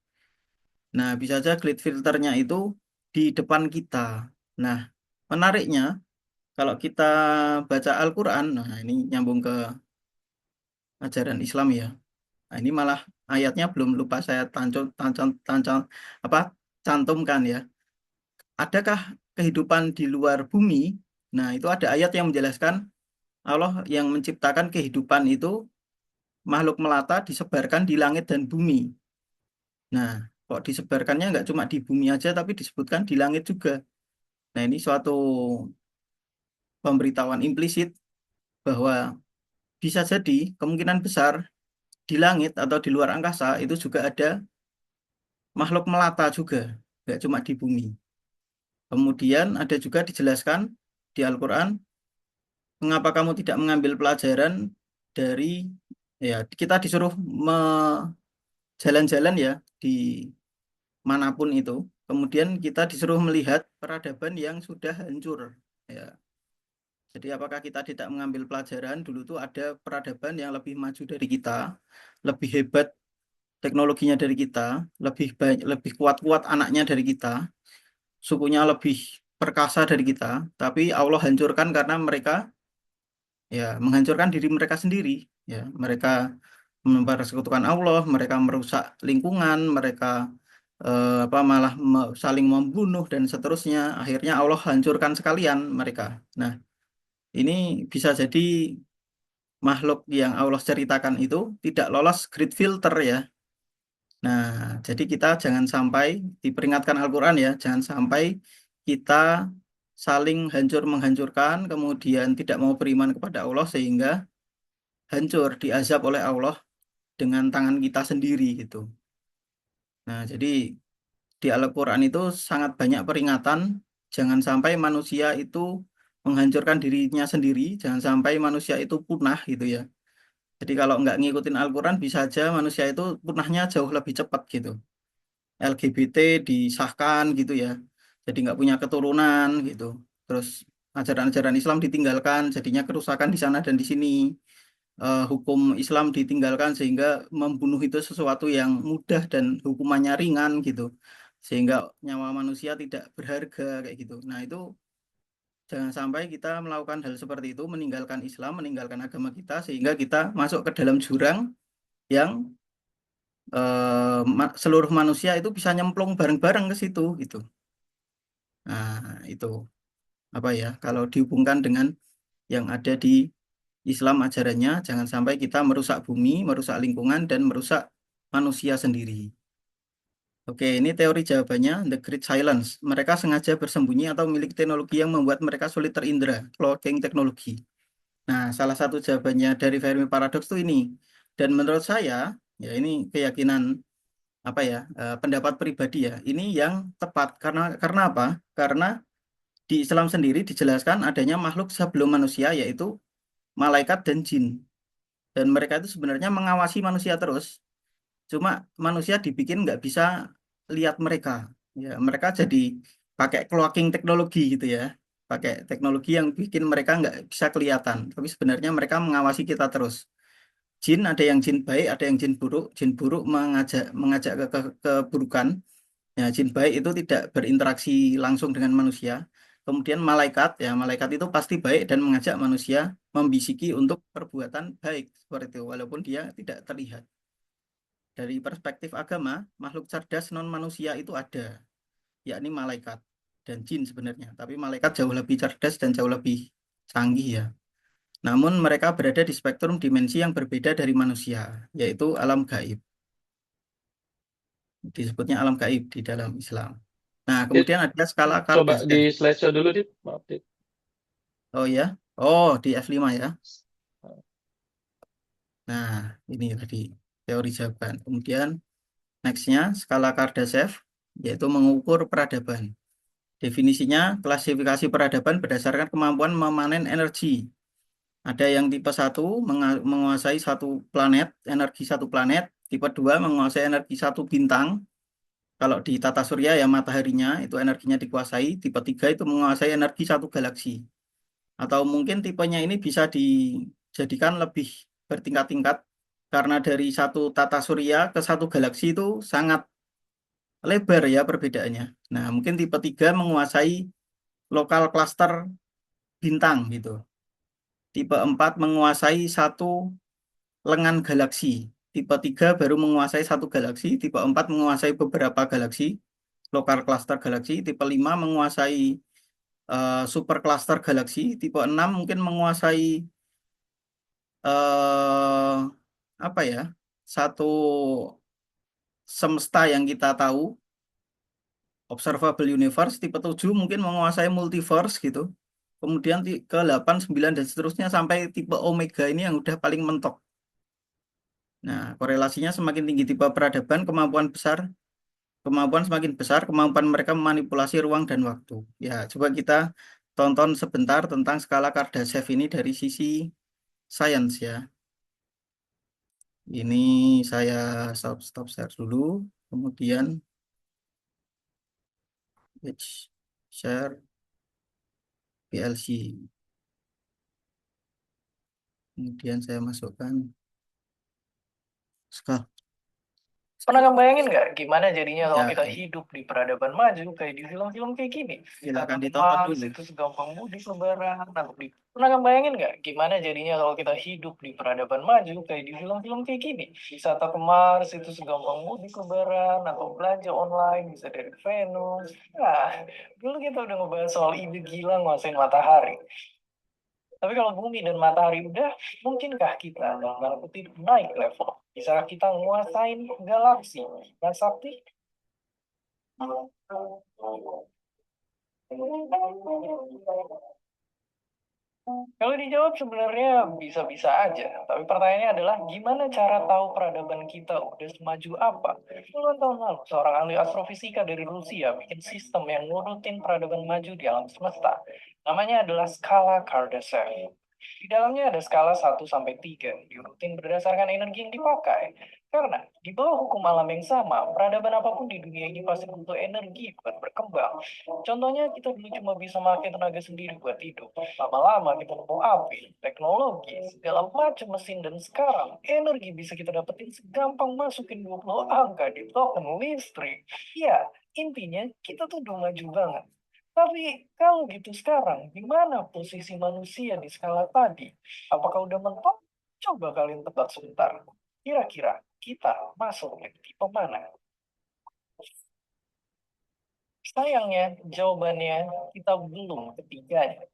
Nah, bisa saja grid filternya itu di depan kita. Nah, menariknya kalau kita baca Al-Quran, nah ini nyambung ke ajaran Islam ya. Nah, ini malah ayatnya belum lupa saya apa cantumkan ya. Adakah kehidupan di luar bumi? Nah, itu ada ayat yang menjelaskan Allah yang menciptakan kehidupan itu makhluk melata disebarkan di langit dan bumi. Nah, kok disebarkannya nggak cuma di bumi aja, tapi disebutkan di langit juga. Nah, ini suatu pemberitahuan implisit bahwa bisa jadi kemungkinan besar di langit atau di luar angkasa itu juga ada makhluk melata juga, nggak cuma di bumi. Kemudian ada juga dijelaskan di Al-Quran, mengapa kamu tidak mengambil pelajaran dari, ya kita disuruh jalan-jalan ya di manapun itu. Kemudian kita disuruh melihat peradaban yang sudah hancur. Ya. Jadi apakah kita tidak mengambil pelajaran, dulu tuh ada peradaban yang lebih maju dari kita, lebih hebat teknologinya dari kita, lebih banyak, lebih kuat-kuat anaknya dari kita, sukunya lebih perkasa dari kita, tapi Allah hancurkan karena mereka ya menghancurkan diri mereka sendiri. Ya, mereka mempersekutukan Allah, mereka merusak lingkungan, mereka apa malah saling membunuh dan seterusnya. Akhirnya Allah hancurkan sekalian mereka. Nah, ini bisa jadi makhluk yang Allah ceritakan itu tidak lolos grid filter ya. Nah, jadi kita jangan sampai, diperingatkan Al-Quran ya, jangan sampai kita saling hancur menghancurkan, kemudian tidak mau beriman kepada Allah sehingga hancur, diazab oleh Allah dengan tangan kita sendiri gitu. Nah, jadi di Al-Quran itu sangat banyak peringatan, jangan sampai manusia itu menghancurkan dirinya sendiri, jangan sampai manusia itu punah gitu ya. Jadi kalau nggak ngikutin Al-Quran bisa aja manusia itu punahnya jauh lebih cepat gitu. LGBT disahkan gitu ya. Jadi nggak punya keturunan gitu. Terus ajaran-ajaran Islam ditinggalkan, jadinya kerusakan di sana dan di sini. Hukum Islam ditinggalkan sehingga membunuh itu sesuatu yang mudah dan hukumannya ringan gitu. Sehingga nyawa manusia tidak berharga kayak gitu. Nah, itu jangan sampai kita melakukan hal seperti itu, meninggalkan Islam, meninggalkan agama kita sehingga kita masuk ke dalam jurang yang seluruh manusia itu bisa nyemplung bareng-bareng ke situ gitu. Nah, itu apa ya? Kalau dihubungkan dengan yang ada di Islam ajarannya, jangan sampai kita merusak bumi, merusak lingkungan, dan merusak manusia sendiri. Oke, ini teori jawabannya, The Great Silence. Mereka sengaja bersembunyi atau memiliki teknologi yang membuat mereka sulit terindra, cloaking teknologi. Nah, salah satu jawabannya dari Fermi Paradox itu ini. Dan menurut saya, ya ini keyakinan apa ya, pendapat pribadi ya, ini yang tepat. Karena apa? Karena di Islam sendiri dijelaskan adanya makhluk sebelum manusia, yaitu malaikat dan jin. Dan mereka itu sebenarnya mengawasi manusia terus. Cuma manusia dibikin nggak bisa lihat mereka. Ya, mereka jadi pakai cloaking teknologi gitu ya. Pakai teknologi yang bikin mereka nggak bisa kelihatan. Tapi sebenarnya mereka mengawasi kita terus. Jin ada yang jin baik, ada yang jin buruk. Jin buruk mengajak mengajak keburukan. Ya, jin baik itu tidak berinteraksi langsung dengan manusia. Kemudian malaikat, ya malaikat itu pasti baik dan mengajak manusia membisiki untuk perbuatan baik seperti itu, walaupun dia tidak terlihat. Dari perspektif agama, makhluk cerdas non manusia itu ada, yakni malaikat dan jin sebenarnya. Tapi malaikat jauh lebih cerdas dan jauh lebih canggih ya. Namun mereka berada di spektrum dimensi yang berbeda dari manusia, yaitu alam gaib. Disebutnya alam gaib di dalam Islam. Nah, Dit, kemudian ada skala coba di Kardashev. slideshow dulu, Dit. Maaf, Dit. Oh ya, oh di F5 ya. Nah, ini tadi teori jawaban. Kemudian nextnya skala Kardashev, yaitu mengukur peradaban. Definisinya, klasifikasi peradaban berdasarkan kemampuan memanen energi. Ada yang tipe 1 menguasai satu planet, energi satu planet. Tipe 2 menguasai energi satu bintang. Kalau di tata surya ya mataharinya itu energinya dikuasai. Tipe 3 itu menguasai energi satu galaksi. Atau mungkin tipenya ini bisa dijadikan lebih bertingkat-tingkat karena dari satu tata surya ke satu galaksi itu sangat lebar ya perbedaannya. Nah, mungkin tipe 3 menguasai lokal cluster bintang gitu. Tipe 4 menguasai satu lengan galaksi. Tipe 3 baru menguasai satu galaksi. Tipe 4 menguasai beberapa galaksi, lokal cluster galaksi. Tipe 5 menguasai super cluster galaksi. Tipe 6 mungkin menguasai eh, apa ya? Satu semesta yang kita tahu, observable universe. Tipe 7 mungkin menguasai multiverse gitu. Kemudian ke 8, 9 dan seterusnya sampai tipe omega ini yang udah paling mentok. Nah, korelasinya semakin tinggi tipe peradaban, kemampuan semakin besar, kemampuan mereka memanipulasi ruang dan waktu. Ya, coba kita tonton sebentar tentang skala Kardashev ini dari sisi sains ya. Ini saya stop share dulu, kemudian share PLC. Kemudian saya masukkan skala. Pernah ngebayangin nggak gimana jadinya kalau Ya, kita hidup di peradaban maju kayak di film-film kayak gini? silakan Ke ditonton Mars dulu. itu segampang mudik lebaran. Pernah ngebayangin nggak gimana jadinya kalau kita hidup di peradaban maju kayak di film-film kayak gini? Wisata ke Mars itu segampang mudik lebaran atau belanja online bisa dari Venus. Nah, dulu kita udah ngebahas soal ide gila nguasain matahari. Tapi kalau bumi dan matahari udah, mungkinkah kita dalam tanda kutip naik level? Bisakah kita nguasain galaksi dan sakti? Kalau dijawab sebenarnya bisa-bisa aja. Tapi pertanyaannya adalah gimana cara tahu peradaban kita udah semaju apa? Puluhan tahun lalu, seorang ahli astrofisika dari Rusia bikin sistem yang ngurutin peradaban maju di alam semesta. Namanya adalah skala Kardashev. Di dalamnya ada skala 1 sampai 3, diurutin berdasarkan energi yang dipakai. Karena di bawah hukum alam yang sama, peradaban apapun di dunia ini pasti butuh energi buat berkembang. Contohnya kita dulu cuma bisa pakai tenaga sendiri buat hidup. Lama-lama kita nemu api, teknologi, segala macam mesin, dan sekarang energi bisa kita dapetin segampang masukin 20 angka di token listrik. Ya, intinya kita tuh udah maju banget. Tapi kalau gitu sekarang, gimana posisi manusia di skala tadi? Apakah udah mentok? Coba kalian tebak sebentar. Kira-kira kita masuk di tipe mana? Sayangnya, jawabannya kita belum ketiganya.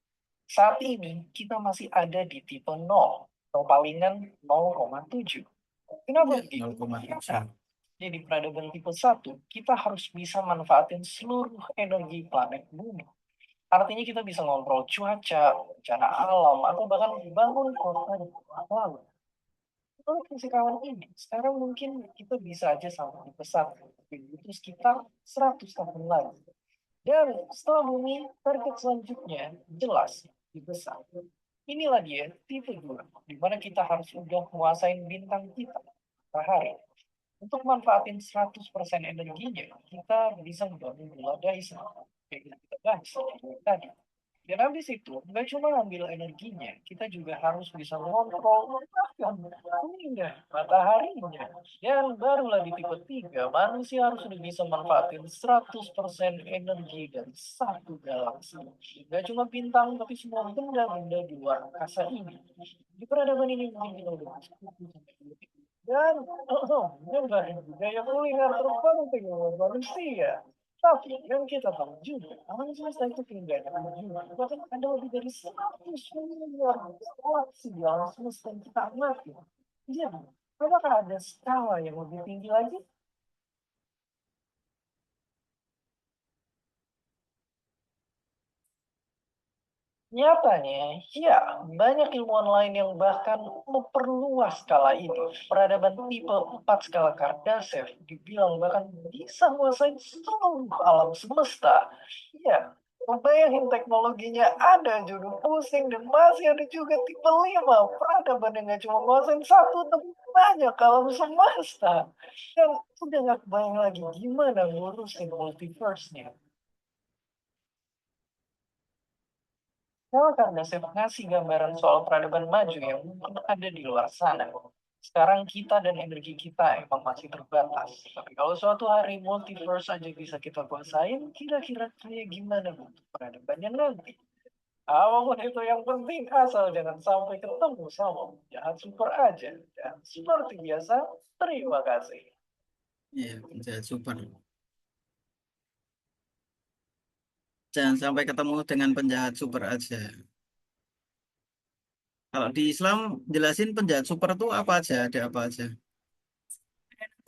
Saat ini, kita masih ada di tipe 0, atau palingan 0,7. Kenapa begitu? 0,7. Jadi peradaban tipe 1, kita harus bisa manfaatin seluruh energi planet bumi. Artinya kita bisa ngontrol cuaca, bencana alam, atau bahkan bangun kota di bawah laut. Menurut fisikawan ini, sekarang mungkin kita bisa aja sampai di pesat, tapi butuh sekitar 100 tahun lagi. Dan setelah bumi, target selanjutnya jelas dibesar. Inilah dia tipe 2, di mana kita harus udah menguasain bintang kita, matahari. Untuk manfaatin 100% energinya, kita bisa membangun bola Dyson. Kayak yang kita bahas tadi. Dan habis itu, nggak cuma ambil energinya, kita juga harus bisa mengontrol bahkan memindah mataharinya. Dan barulah di tipe 3, manusia harus sudah bisa manfaatin 100% energi dari satu galaksi. Nggak cuma bintang, tapi semua benda-benda di luar angkasa ini. Di peradaban ini mungkin kita udah dan juga budaya kuliner terbaru dengan manusia. Tapi yang kita tahu juga, alam semesta itu tidak ada ujungnya. Bahkan ada lebih dari 100 miliar galaksi di alam semesta yang kita amati. Jadi, apakah ada skala yang lebih tinggi lagi? Nyatanya, ya, banyak ilmuwan lain yang bahkan memperluas skala ini. Peradaban tipe 4 skala Kardashev dibilang bahkan bisa menguasai seluruh alam semesta. Ya, bayangin teknologinya ada juga pusing, dan masih ada juga tipe 5 peradaban yang gak cuma menguasai satu, tapi banyak alam semesta. Dan udah gak kebayang lagi gimana ngurusin multiverse-nya. Kalau Kardashev ngasih gambaran soal peradaban maju yang mungkin ada di luar sana. Sekarang kita dan energi kita emang masih terbatas. Tapi kalau suatu hari multiverse aja bisa kita kuasain, kira-kira kayak gimana bentuk peradabannya nanti? Apapun itu yang penting, asal jangan sampai ketemu sama penjahat super aja. Dan seperti biasa, terima kasih. Iya, penjahat super. Jangan sampai ketemu dengan penjahat super aja. Kalau di Islam jelasin penjahat super itu apa aja, ada apa aja.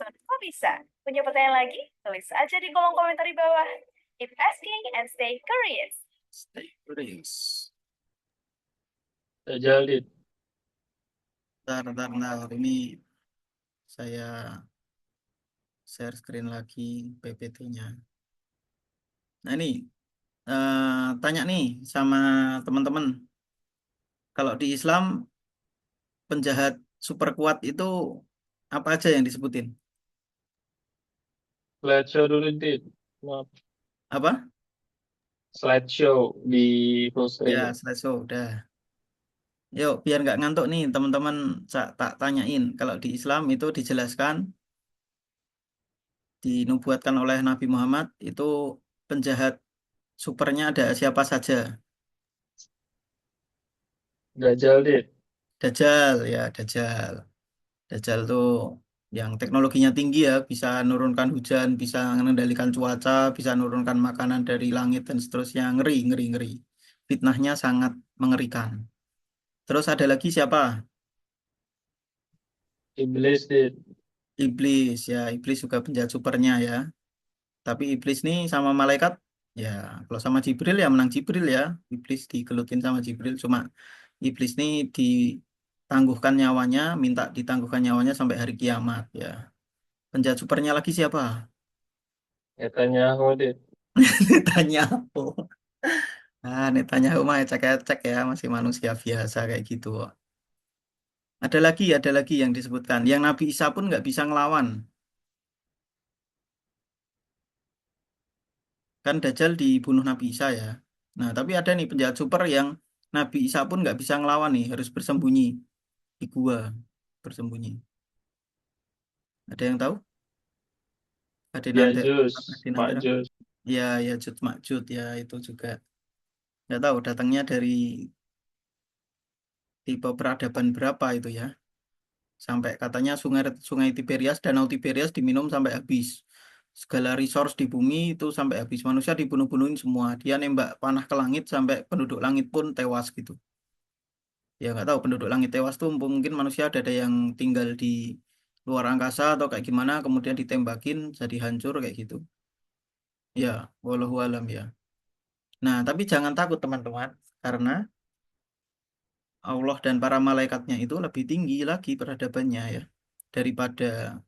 Kok bisa? Punya pertanyaan lagi? Tulis aja di kolom komentar di bawah. Keep asking and stay curious. Stay curious. Dajjal, Dit. Bentar. Ini saya share screen lagi PPT-nya. Nah ini, tanya nih sama teman-teman. Kalau di Islam, penjahat super kuat itu apa aja yang disebutin? Slideshow dulu, Dit. Maaf. Apa? Slideshow di full screen. Ya, slideshow udah. Yuk, biar nggak ngantuk nih teman-teman, tak tanyain. Kalau di Islam itu dijelaskan, dinubuatkan oleh Nabi Muhammad, itu penjahat supernya ada siapa saja. Dajjal, Dit. Dajjal, ya Dajjal. Dajjal tuh yang teknologinya tinggi ya, bisa nurunkan hujan, bisa mengendalikan cuaca, bisa nurunkan makanan dari langit dan seterusnya. Ngeri. Fitnahnya sangat mengerikan. Terus ada lagi siapa? Iblis, Dit. Iblis, ya Iblis juga penjahat supernya ya. Tapi Iblis nih sama malaikat, ya kalau sama Jibril ya menang Jibril ya. Iblis digelutin sama Jibril, cuma Iblis nih ditangguhkan nyawanya, minta ditangguhkan nyawanya sampai hari kiamat ya. Penjahat supernya lagi siapa? Ya tanya aku, Dit. Tanya apa? Nah, Netanyahu mah ecek-ecek ya, masih manusia biasa kayak gitu. Ada lagi yang disebutkan. Yang Nabi Isa pun nggak bisa ngelawan. Kan Dajjal dibunuh Nabi Isa ya. Nah, tapi ada nih penjahat super yang Nabi Isa pun nggak bisa ngelawan nih, harus bersembunyi di gua, bersembunyi. Ada yang tahu? Ya Adinanda, Jus, Pak Adinanda. Jus. Ya, ya Jud Makjud ya itu juga. Nggak tahu datangnya dari tipe peradaban berapa itu ya. Sampai katanya sungai Sungai Tiberias, Danau Tiberias diminum sampai habis. Segala resource di bumi itu sampai habis. Manusia dibunuh-bunuhin semua. Dia nembak panah ke langit sampai penduduk langit pun tewas gitu. Ya nggak tahu penduduk langit tewas tuh mungkin manusia ada yang tinggal di luar angkasa atau kayak gimana kemudian ditembakin jadi hancur kayak gitu. Ya, wallahu alam ya. Nah, tapi jangan takut teman-teman karena Allah dan para malaikatnya itu lebih tinggi lagi peradabannya ya daripada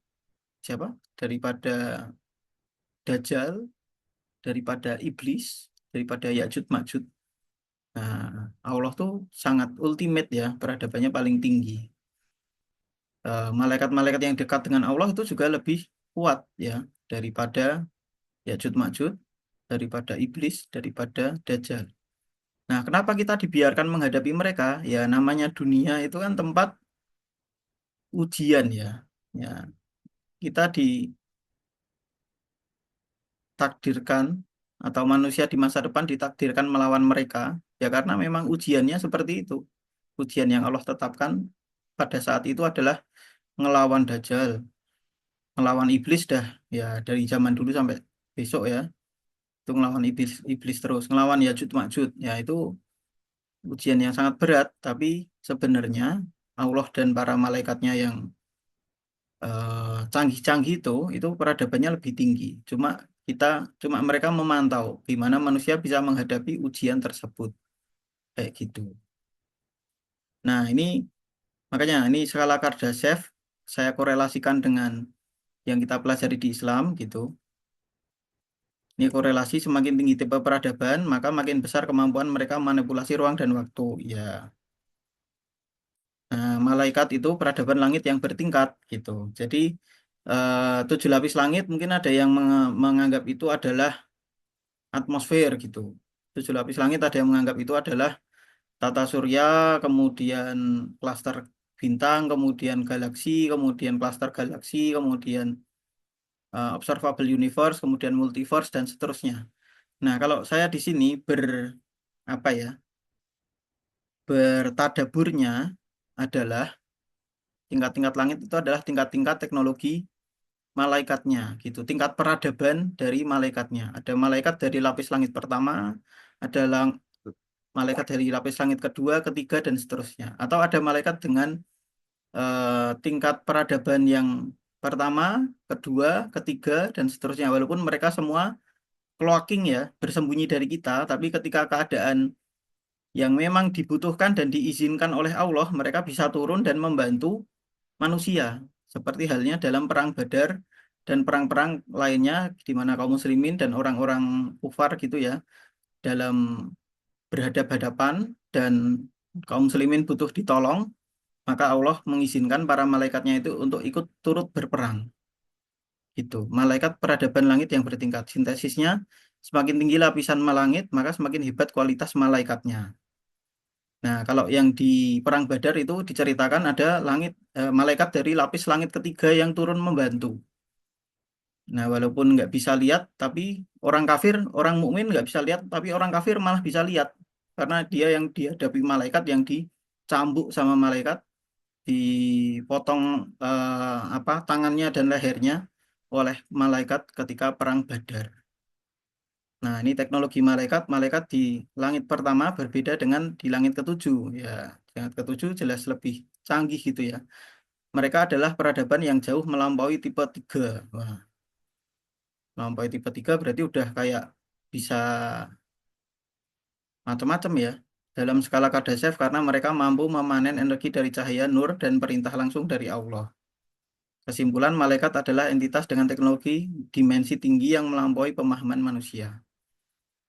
siapa? Daripada Dajjal, daripada iblis, daripada Ya'juj Ma'juj. Nah, Allah tuh sangat ultimate ya, peradabannya paling tinggi. Malaikat-malaikat yang dekat dengan Allah itu juga lebih kuat ya daripada Ya'juj Ma'juj, daripada iblis, daripada Dajjal. Nah, kenapa kita dibiarkan menghadapi mereka? Ya, namanya dunia itu kan tempat ujian ya. Ya, kita ditakdirkan atau manusia di masa depan ditakdirkan melawan mereka ya karena memang ujiannya seperti itu. Ujian yang Allah tetapkan pada saat itu adalah ngelawan Dajjal, ngelawan iblis dah ya dari zaman dulu sampai besok ya. Itu ngelawan iblis iblis terus, ngelawan Ya'juj Ma'juj. Ya itu ujian yang sangat berat, tapi sebenarnya Allah dan para malaikatnya yang canggih-canggih itu peradabannya lebih tinggi. Cuma kita cuma mereka memantau gimana manusia bisa menghadapi ujian tersebut kayak gitu. Nah, ini makanya ini skala Kardashev saya korelasikan dengan yang kita pelajari di Islam gitu. Ini korelasi semakin tinggi tipe peradaban, maka makin besar kemampuan mereka manipulasi ruang dan waktu. Ya, nah, malaikat itu peradaban langit yang bertingkat gitu. Jadi 7 lapis langit mungkin ada yang menganggap itu adalah atmosfer gitu. 7 lapis langit ada yang menganggap itu adalah tata surya, kemudian klaster bintang, kemudian galaksi, kemudian klaster galaksi, kemudian observable universe, kemudian multiverse dan seterusnya. Nah, kalau saya di sini apa ya? Bertadaburnya adalah tingkat-tingkat langit itu adalah tingkat-tingkat teknologi malaikatnya gitu, tingkat peradaban dari malaikatnya. Ada malaikat dari lapis langit pertama, ada malaikat dari lapis langit kedua, ketiga dan seterusnya. Atau ada malaikat dengan tingkat peradaban yang pertama, kedua, ketiga dan seterusnya. Walaupun mereka semua cloaking ya, bersembunyi dari kita, tapi ketika keadaan yang memang dibutuhkan dan diizinkan oleh Allah, mereka bisa turun dan membantu manusia. Seperti halnya dalam perang Badar dan perang-perang lainnya di mana kaum muslimin dan orang-orang kufar gitu ya dalam berhadap-hadapan dan kaum muslimin butuh ditolong, maka Allah mengizinkan para malaikatnya itu untuk ikut turut berperang. Gitu. Malaikat peradaban langit yang bertingkat. Sintesisnya semakin tinggi lapisan langit, maka semakin hebat kualitas malaikatnya. Nah, kalau yang di Perang Badar itu diceritakan ada malaikat dari lapis langit ketiga yang turun membantu. Nah, walaupun nggak bisa lihat, tapi orang kafir, orang mukmin nggak bisa lihat, tapi orang kafir malah bisa lihat karena dia yang dihadapi malaikat yang dicambuk sama malaikat, dipotong tangannya dan lehernya oleh malaikat ketika Perang Badar. Nah, ini teknologi malaikat. Malaikat di langit pertama berbeda dengan di langit ketujuh. Ya, di langit ketujuh jelas lebih canggih gitu ya. Mereka adalah peradaban yang jauh melampaui tipe 3. Wah, melampaui tipe 3 berarti udah kayak bisa macam-macam ya. Dalam skala Kardashev karena mereka mampu memanen energi dari cahaya nur dan perintah langsung dari Allah. Kesimpulan, malaikat adalah entitas dengan teknologi dimensi tinggi yang melampaui pemahaman manusia.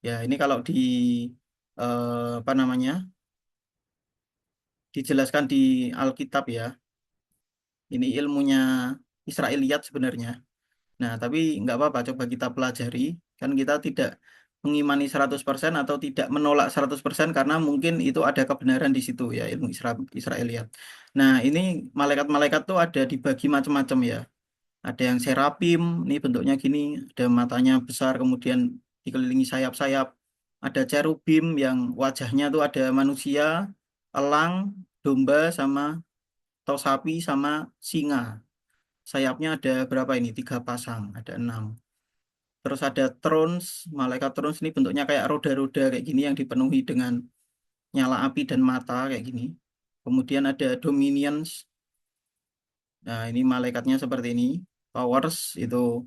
Ya, ini kalau di apa namanya, dijelaskan di Alkitab ya. Ini ilmunya Israiliyat sebenarnya. Nah, tapi nggak apa-apa, coba kita pelajari. Kan kita tidak mengimani 100% atau tidak menolak 100% karena mungkin itu ada kebenaran di situ ya, ilmu Israiliyat. Nah, ini malaikat-malaikat tuh ada dibagi macam-macam ya. Ada yang serapim, ini bentuknya gini, ada matanya besar, kemudian dikelilingi sayap-sayap. Ada cherubim yang wajahnya tuh ada manusia, elang, domba, sama atau sapi, sama singa. Sayapnya ada berapa ini? 3 pasang, ada 6. Terus ada thrones, malaikat thrones ini bentuknya kayak roda-roda kayak gini yang dipenuhi dengan nyala api dan mata kayak gini. Kemudian ada dominions. Nah, ini malaikatnya seperti ini. Powers itu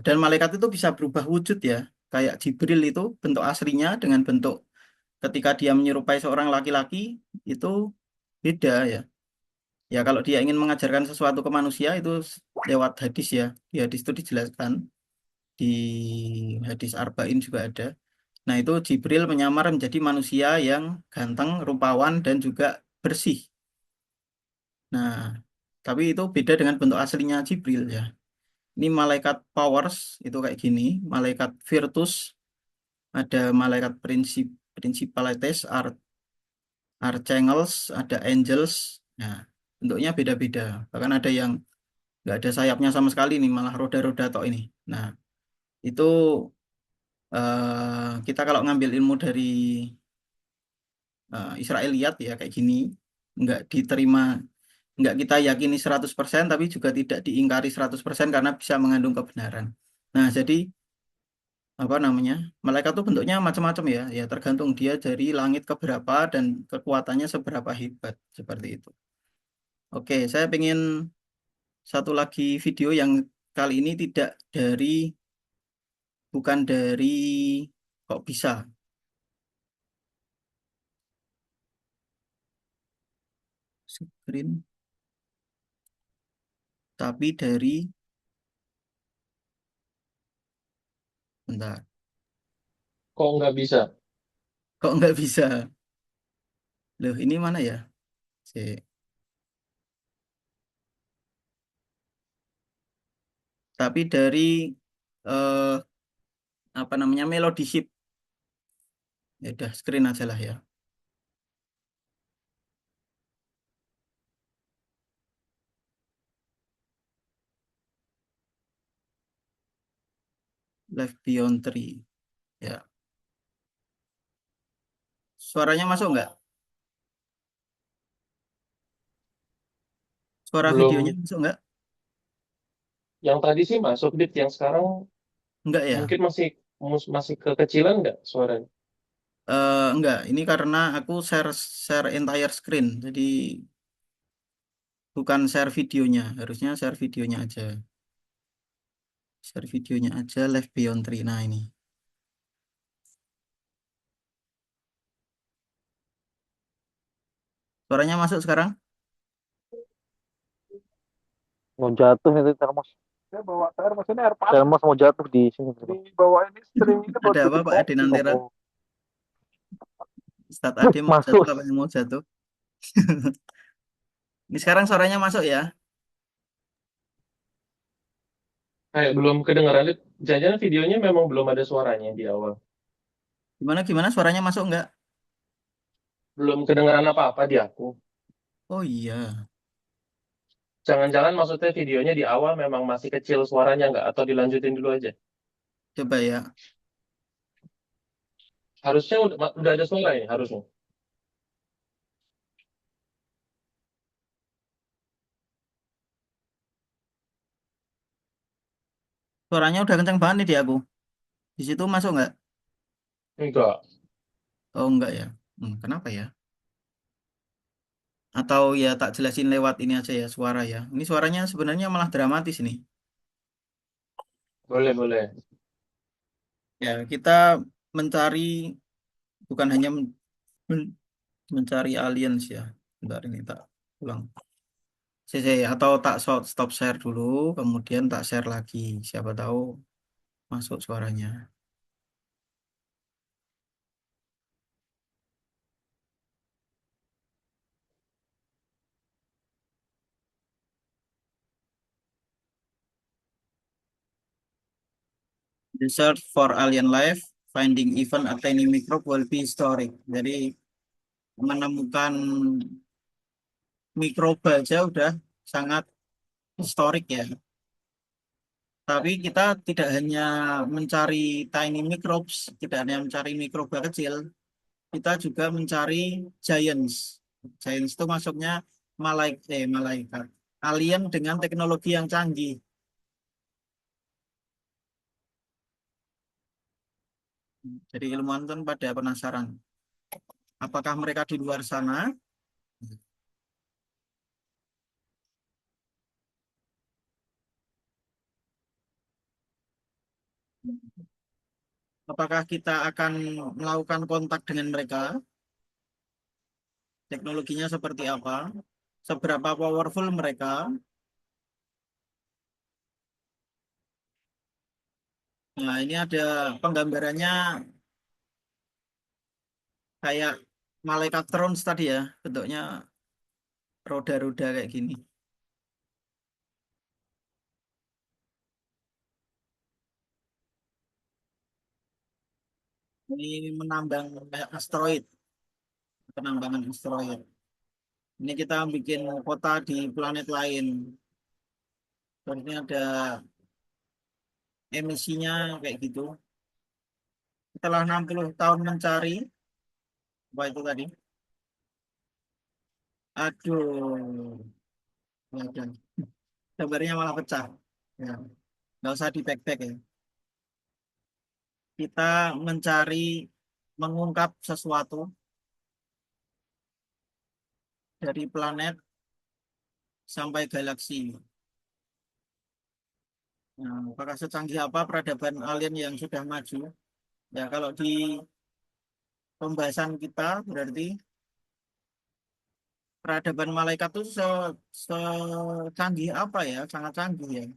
dan malaikat itu bisa berubah wujud ya. Kayak Jibril itu bentuk aslinya dengan bentuk ketika dia menyerupai seorang laki-laki itu beda ya. Ya kalau dia ingin mengajarkan sesuatu ke manusia itu lewat hadis ya. Di hadis itu dijelaskan. Di hadis Arba'in juga ada. Nah, itu Jibril menyamar menjadi manusia yang ganteng, rupawan, dan juga bersih. Nah, tapi itu beda dengan bentuk aslinya Jibril ya. Ini malaikat powers, itu kayak gini. Malaikat virtus, ada malaikat principalities, archangels, ada angels. Nah, bentuknya beda-beda. Bahkan ada yang nggak ada sayapnya sama sekali nih, malah roda-roda tok ini. Nah, itu kita kalau ngambil ilmu dari Israiliyat ya kayak gini, nggak diterima, nggak kita yakini 100% tapi juga tidak diingkari 100% karena bisa mengandung kebenaran. Nah, jadi apa namanya, malaikat itu bentuknya macam-macam ya, ya tergantung dia dari langit keberapa dan kekuatannya seberapa hebat, seperti itu. Oke, saya pengen satu lagi video yang kali ini tidak dari, bukan dari kok bisa, screen, tapi dari, bentar, Kok nggak bisa? kok nggak bisa? Loh, ini mana ya? Tapi dari eh, apa namanya, Melody Ship. Ya udah screen aja lah ya. Life Beyond Three. Ya. Suaranya masuk nggak? Suara videonya Belum. masuk nggak? Yang tadi sih masuk, Dit. Yang sekarang Nggak ya? mungkin masih kekecilan nggak suaranya? Nggak. Ini karena aku share share entire screen. Jadi bukan share videonya. Harusnya share videonya aja. Share videonya aja Life Beyond Three. Nah, ini. Suaranya masuk sekarang? Mau jatuh itu termos. Saya bawa termos ini air panas. Termos mau jatuh di sini. Di bawah ini streamingnya buat Ada apa bikin Pak Adinantera? kopi. Ustadz Adi mau Masuk. jatuh apa yang mau jatuh? Ini sekarang suaranya masuk ya? Kayak belum kedengaran, Dit. Jangan-jangan videonya memang belum ada suaranya di awal. Gimana gimana suaranya masuk nggak? Belum kedengaran apa-apa di aku. Oh iya. Jangan-jangan maksudnya videonya di awal memang masih kecil suaranya nggak? Atau dilanjutin dulu aja? Coba ya. Harusnya udah ada suara ya, harusnya. Suaranya udah kenceng banget nih di aku. Di situ masuk nggak? Enggak. Oh enggak ya. Kenapa ya? Atau ya tak jelasin lewat ini aja ya suara ya. Ini suaranya sebenarnya malah dramatis nih. Boleh, boleh. Ya kita mencari, bukan hanya men- mencari aliens ya. Bentar ini tak ulang. Atau tak stop share dulu, kemudian tak share lagi. Siapa tahu masuk suaranya. The search for alien life, finding even a tiny microbe will be historic. Jadi menemukan mikroba aja udah sangat historik ya. Tapi kita tidak hanya mencari tiny microbes, tidak hanya mencari mikroba kecil, kita juga mencari giants. Giants itu masuknya malaikat. Alien dengan teknologi yang canggih. Jadi ilmuwan kan pada penasaran, apakah mereka di luar sana? Apakah kita akan melakukan kontak dengan mereka? Teknologinya seperti apa? Seberapa powerful mereka? Nah, ini ada penggambarannya kayak malaikat Trons tadi ya, bentuknya roda-roda kayak gini. Ini menambang asteroid, penambangan asteroid. Ini kita bikin kota di planet lain. Ini ada emisinya kayak gitu. Setelah 60 tahun mencari, apa itu tadi? Aduh, ada. Gambarnya malah pecah. Ya, nggak usah di back ya. Kita mencari, mengungkap sesuatu dari planet sampai galaksi. Nah, apakah secanggih apa peradaban alien yang sudah maju? Ya, kalau di pembahasan kita berarti peradaban malaikat itu secanggih apa ya? Sangat canggih ya.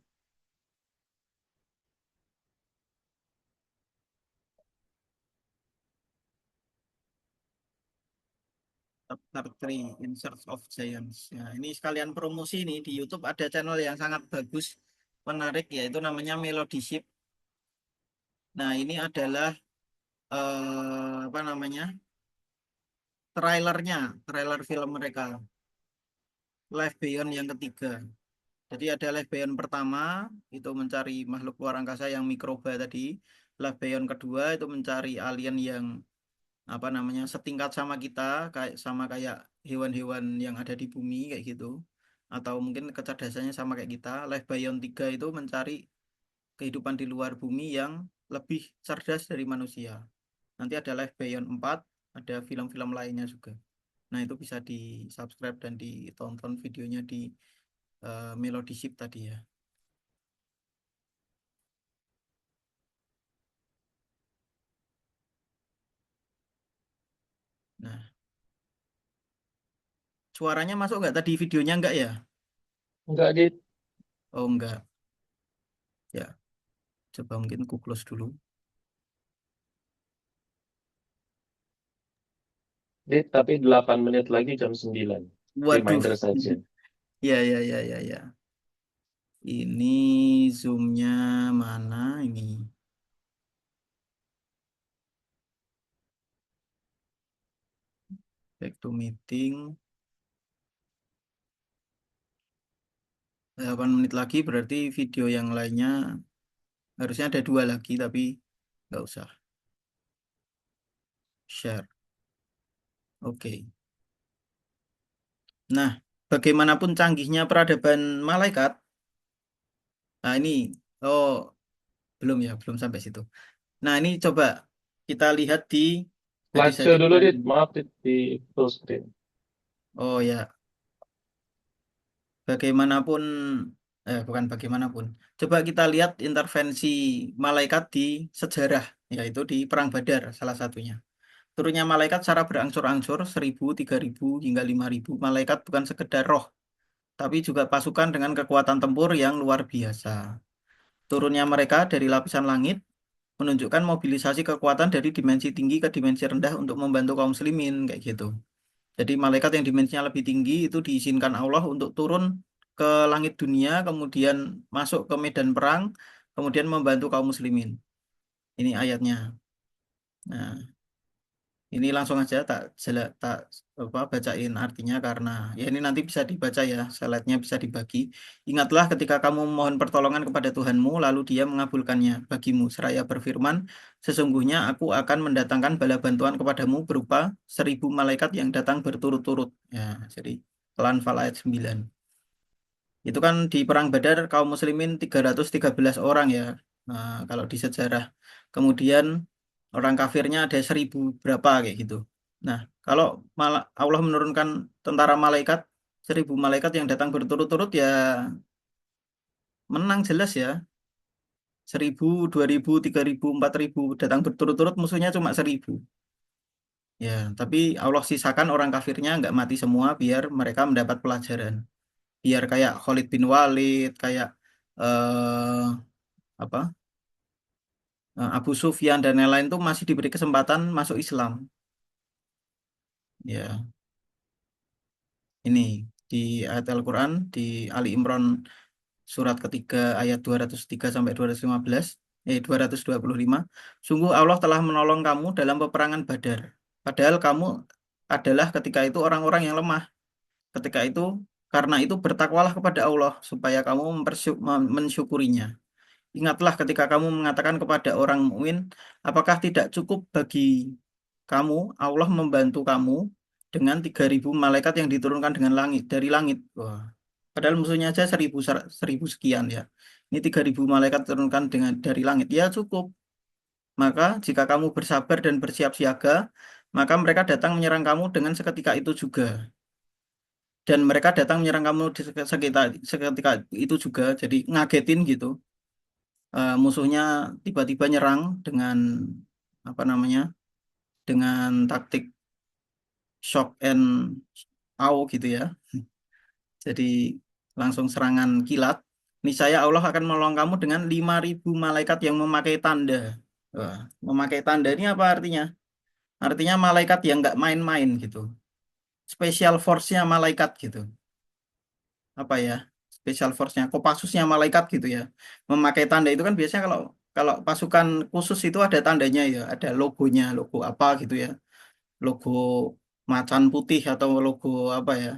Chapter 3, In Search of Giants. Ya, ini sekalian promosi nih di YouTube ada channel yang sangat bagus, menarik yaitu namanya Melody Ship. Nah, ini adalah apa namanya? Trailer film mereka. Life Beyond yang ketiga. Jadi ada Life Beyond pertama itu mencari makhluk luar angkasa yang mikroba tadi. Life Beyond kedua itu mencari alien yang apa namanya setingkat sama kita, kayak hewan-hewan yang ada di bumi kayak gitu. Atau mungkin kecerdasannya sama kayak kita. Life Beyond 3 itu mencari kehidupan di luar bumi yang lebih cerdas dari manusia. Nanti ada Life Beyond 4, ada film-film lainnya juga. Nah, itu bisa di-subscribe dan ditonton videonya di Melody Ship tadi ya. Nah, suaranya masuk nggak tadi videonya nggak ya? Enggak, Dit. Oh, enggak. Ya, coba mungkin ku close dulu. Dit, tapi 8 menit lagi jam 9. Waduh. Reminder saja. Ya, ya, ya, ya, ya. Ini zoomnya mana ini? Back to meeting. 8 menit lagi berarti video yang lainnya harusnya ada 2 lagi tapi nggak usah. Share. Oke. Nah, bagaimanapun canggihnya peradaban malaikat, nah ini, oh belum sampai situ. Nah, ini coba kita lihat di tadi saya Slideshow dulu, ceritain. Dit. Maaf, Dit, di full screen. Oh ya, bagaimanapun, bukan bagaimanapun. Coba kita lihat intervensi malaikat di sejarah, yaitu di Perang Badar salah satunya. Turunnya malaikat secara berangsur-angsur 1.000, 3.000, hingga 5.000. Malaikat bukan sekedar roh, tapi juga pasukan dengan kekuatan tempur yang luar biasa. Turunnya mereka dari lapisan langit menunjukkan mobilisasi kekuatan dari dimensi tinggi ke dimensi rendah untuk membantu kaum muslimin kayak gitu. Jadi malaikat yang dimensinya lebih tinggi itu diizinkan Allah untuk turun ke langit dunia, kemudian masuk ke medan perang, kemudian membantu kaum muslimin. Ini ayatnya. Nah, ini langsung aja tak bacain artinya karena ya ini nanti bisa dibaca ya, slide-nya bisa dibagi. Ingatlah ketika kamu memohon pertolongan kepada Tuhanmu lalu Dia mengabulkannya bagimu seraya berfirman, sesungguhnya aku akan mendatangkan bala bantuan kepadamu berupa 1.000 malaikat yang datang berturut-turut. Ya, jadi Al-Anfal ayat 9. Itu kan di perang Badar kaum muslimin 313 orang ya. Nah, kalau di sejarah. Kemudian orang kafirnya ada 1.000 berapa kayak gitu. Nah, kalau malah Allah menurunkan tentara malaikat 1.000 malaikat yang datang berturut-turut ya menang jelas ya. 1.000, 2.000, 3.000, 4.000 datang berturut-turut musuhnya cuma 1.000. Ya, tapi Allah sisakan orang kafirnya nggak mati semua biar mereka mendapat pelajaran. Biar kayak Khalid bin Walid, kayak eh, apa Abu Sufyan dan lain-lain tuh masih diberi kesempatan masuk Islam. Ya, ini di ayat Al-Quran di Ali Imran surat ketiga ayat 203 sampai 215, 225. Sungguh Allah telah menolong kamu dalam peperangan Badar. Padahal kamu adalah ketika itu orang-orang yang lemah. Ketika itu karena itu bertakwalah kepada Allah supaya kamu mensyukurinya. Ingatlah ketika kamu mengatakan kepada orang mukmin, apakah tidak cukup bagi kamu Allah membantu kamu dengan 3.000 malaikat yang diturunkan dengan langit dari langit. Wah. Padahal musuhnya aja 1.000 sekian ya. Ini 3.000 malaikat turunkan dengan dari langit. Ya cukup. Maka jika kamu bersabar dan bersiap siaga, maka mereka datang menyerang kamu dengan seketika itu juga. Dan mereka datang menyerang kamu seketika itu juga. Jadi ngagetin gitu. Musuhnya tiba-tiba nyerang dengan apa namanya? Dengan taktik shock and awe gitu ya. Jadi langsung serangan kilat. Niscaya Allah akan menolong kamu dengan 5.000 malaikat yang memakai tanda. Wah, memakai tanda ini apa artinya? Artinya malaikat yang nggak main-main gitu. Special force-nya malaikat gitu. Apa ya? Special force-nya, Kopassusnya malaikat gitu ya. Memakai tanda itu kan biasanya kalau kalau pasukan khusus itu ada tandanya ya, ada logonya, logo apa gitu ya. Logo macan putih atau logo apa ya?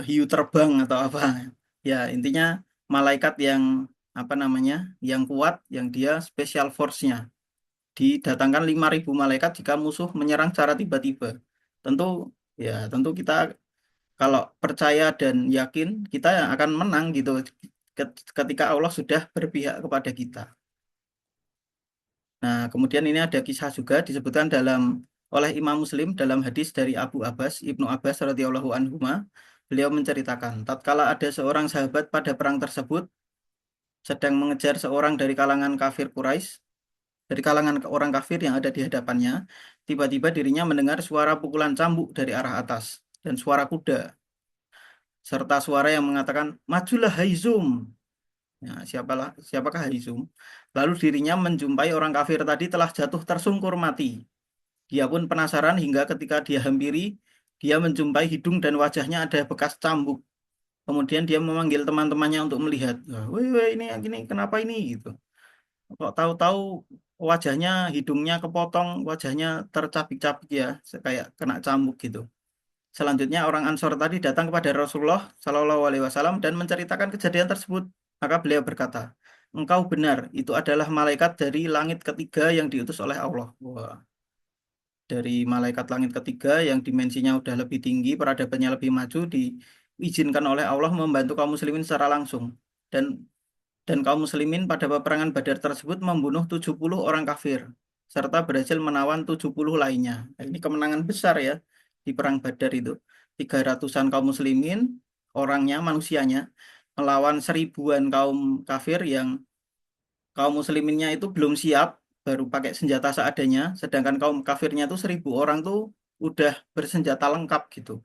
Hiu terbang atau apa. Ya, intinya malaikat yang apa namanya? Yang kuat, yang dia special force-nya. Didatangkan 5.000 malaikat jika musuh menyerang secara tiba-tiba. Tentu ya, tentu kita kalau percaya dan yakin kita yang akan menang gitu ketika Allah sudah berpihak kepada kita. Nah, kemudian ini ada kisah juga disebutkan oleh Imam Muslim dalam hadis dari Abu Abbas, Ibnu Abbas radhiyallahu anhuma. Beliau menceritakan, tatkala ada seorang sahabat pada perang tersebut sedang mengejar seorang dari kalangan kafir Quraisy, dari kalangan orang kafir yang ada di hadapannya, tiba-tiba dirinya mendengar suara pukulan cambuk dari arah atas dan suara kuda serta suara yang mengatakan, "Majulah hai Zum." Ya, siapakah hai Zum? Lalu dirinya menjumpai orang kafir tadi telah jatuh tersungkur mati. Dia pun penasaran hingga ketika dia hampiri, dia menjumpai hidung dan wajahnya ada bekas cambuk. Kemudian dia memanggil teman-temannya untuk melihat. Woi, woi, ini kenapa ini gitu. Kok tahu-tahu wajahnya, hidungnya kepotong, wajahnya tercabik-cabik ya, kayak kena cambuk gitu. Selanjutnya orang Ansor tadi datang kepada Rasulullah Shallallahu Alaihi Wasallam dan menceritakan kejadian tersebut. Maka beliau berkata, engkau benar, itu adalah malaikat dari langit ketiga yang diutus oleh Allah. Wah, dari malaikat langit ketiga yang dimensinya udah lebih tinggi, peradabannya lebih maju, diizinkan oleh Allah membantu kaum muslimin secara langsung. Dan kaum muslimin pada peperangan Badar tersebut membunuh 70 orang kafir serta berhasil menawan 70 lainnya. Nah, ini kemenangan besar ya di perang Badar itu. 300-an kaum muslimin orangnya, manusianya melawan 1.000-an kaum kafir yang kaum musliminnya itu belum siap, baru pakai senjata seadanya, sedangkan kaum kafirnya tuh 1.000 orang tuh udah bersenjata lengkap gitu.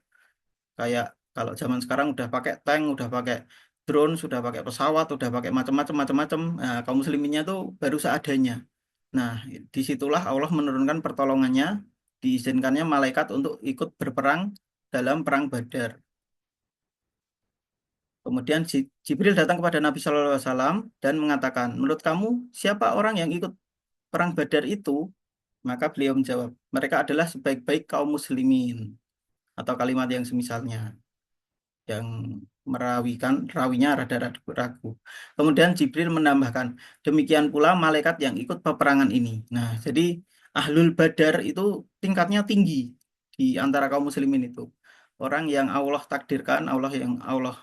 Kayak kalau zaman sekarang udah pakai tank, udah pakai drone, sudah pakai pesawat, udah pakai macam-macam. Nah, kaum musliminnya tuh baru seadanya. Nah, disitulah Allah menurunkan pertolongannya, diizinkannya malaikat untuk ikut berperang dalam perang Badar. Kemudian Jibril datang kepada Nabi Shallallahu Alaihi Wasallam dan mengatakan, menurut kamu siapa orang yang ikut perang Badar itu? Maka beliau menjawab, mereka adalah sebaik-baik kaum muslimin, atau kalimat yang semisalnya, yang rawinya rada ragu. Kemudian Jibril menambahkan, demikian pula malaikat yang ikut peperangan ini. Nah, jadi Ahlul Badar itu tingkatnya tinggi di antara kaum muslimin itu. Orang yang Allah takdirkan, Allah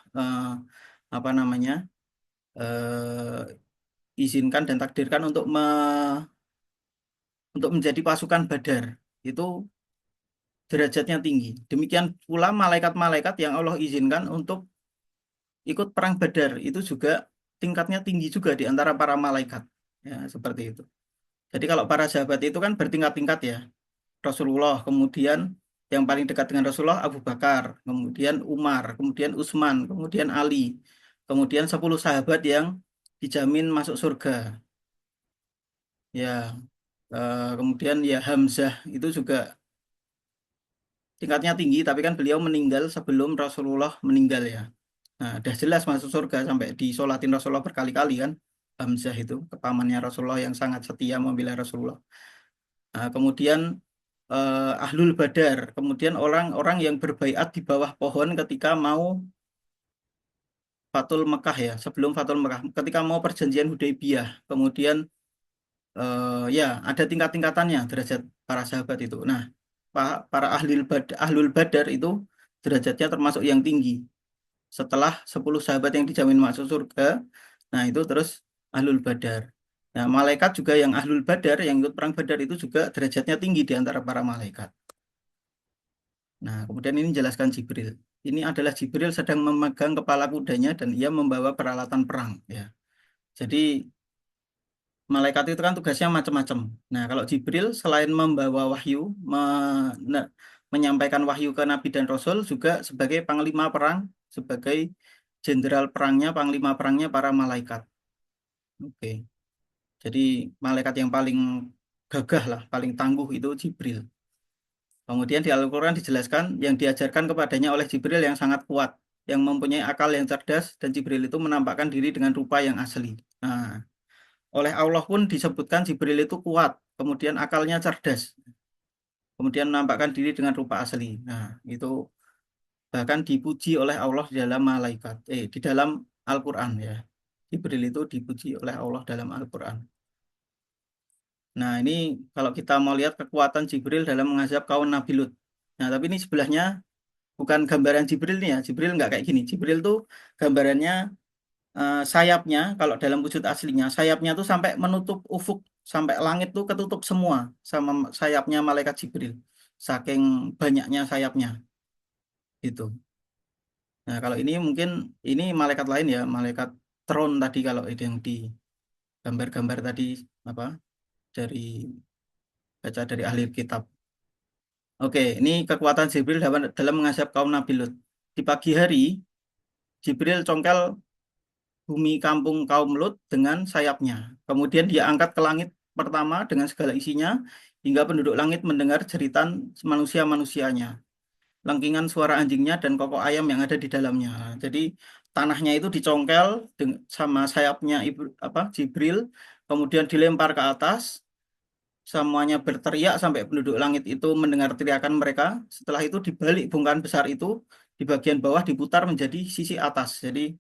apa namanya, izinkan dan takdirkan untuk menjadi pasukan Badar. Itu derajatnya tinggi. Demikian pula malaikat-malaikat yang Allah izinkan untuk ikut perang Badar itu juga tingkatnya tinggi juga di antara para malaikat. Ya, seperti itu. Jadi kalau para sahabat itu kan bertingkat-tingkat ya. Rasulullah, kemudian yang paling dekat dengan Rasulullah Abu Bakar, kemudian Umar, kemudian Utsman, kemudian Ali, kemudian 10 sahabat yang dijamin masuk surga. Ya, kemudian ya Hamzah itu juga tingkatnya tinggi, tapi kan beliau meninggal sebelum Rasulullah meninggal ya. Nah, udah jelas masuk surga sampai disolatin Rasulullah berkali-kali kan. Hamzah itu pamannya Rasulullah yang sangat setia membela Rasulullah. Nah, kemudian Ahlul Badar, kemudian orang-orang yang berbaiat di bawah pohon ketika mau Fatul Mekah ya, sebelum Fatul Mekah, ketika mau perjanjian Hudaybiyah, kemudian ya ada tingkat-tingkatannya derajat para sahabat itu. Nah, para Ahlul Badar itu derajatnya termasuk yang tinggi. Setelah 10 sahabat yang dijamin masuk surga, nah itu terus Ahlul Badar. Nah, malaikat juga yang Ahlul Badar, yang ikut perang Badar itu juga derajatnya tinggi di antara para malaikat. Nah, kemudian ini jelaskan Jibril. Ini adalah Jibril sedang memegang kepala kudanya dan ia membawa peralatan perang. Ya. Jadi malaikat itu kan tugasnya macam-macam. Nah, kalau Jibril selain membawa wahyu, menyampaikan wahyu ke Nabi dan Rasul juga sebagai panglima perang, sebagai jenderal perangnya, panglima perangnya para malaikat. Oke. Jadi malaikat yang paling gagah lah, paling tangguh itu Jibril. Kemudian di Al-Quran dijelaskan yang diajarkan kepadanya oleh Jibril yang sangat kuat, yang mempunyai akal yang cerdas, dan Jibril itu menampakkan diri dengan rupa yang asli. Nah, oleh Allah pun disebutkan Jibril itu kuat, kemudian akalnya cerdas, kemudian menampakkan diri dengan rupa asli. Nah, itu bahkan dipuji oleh Allah di dalam malaikat, di dalam Al-Quran ya. Jibril itu dipuji oleh Allah dalam Al-Quran. Nah, ini kalau kita mau lihat kekuatan Jibril dalam mengazab kaum Nabi Lut. Nah, tapi ini sebelahnya bukan gambaran Jibril nih ya. Jibril nggak kayak gini. Jibril tuh gambarannya sayapnya, kalau dalam wujud aslinya, sayapnya tuh sampai menutup ufuk, sampai langit tuh ketutup semua sama sayapnya malaikat Jibril. Saking banyaknya sayapnya. Itu. Nah, kalau ini mungkin ini malaikat lain ya, malaikat Tron tadi kalau itu yang di gambar-gambar tadi apa dari baca dari ahli kitab. Oke, ini kekuatan Jibril dalam mengazab kaum Nabi Lut. Di pagi hari, Jibril congkel bumi kampung kaum Lut dengan sayapnya. Kemudian dia angkat ke langit pertama dengan segala isinya, hingga penduduk langit mendengar jeritan manusia-manusianya, lengkingan suara anjingnya dan kokok ayam yang ada di dalamnya. Jadi tanahnya itu dicongkel sama sayapnya Jibril, kemudian dilempar ke atas, semuanya berteriak sampai penduduk langit itu mendengar teriakan mereka. Setelah itu dibalik bongkahan besar itu, di bagian bawah diputar menjadi sisi atas. Jadi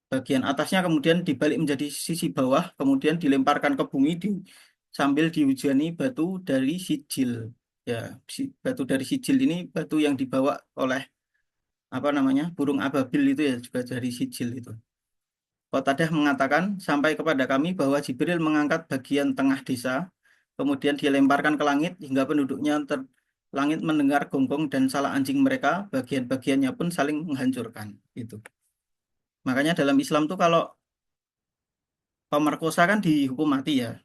bagian atasnya kemudian dibalik menjadi sisi bawah, kemudian dilemparkan ke bumi sambil dihujani batu dari sijil. Ya, batu dari sijil ini batu yang dibawa oleh burung ababil itu ya, juga dari sijil itu. Qatadah mengatakan, sampai kepada kami bahwa Jibril mengangkat bagian tengah desa, kemudian dilemparkan ke langit hingga penduduknya langit mendengar gonggong dan salah anjing mereka, bagian-bagiannya pun saling menghancurkan. Itu. Makanya dalam Islam tuh kalau pemerkosa kan dihukum mati ya.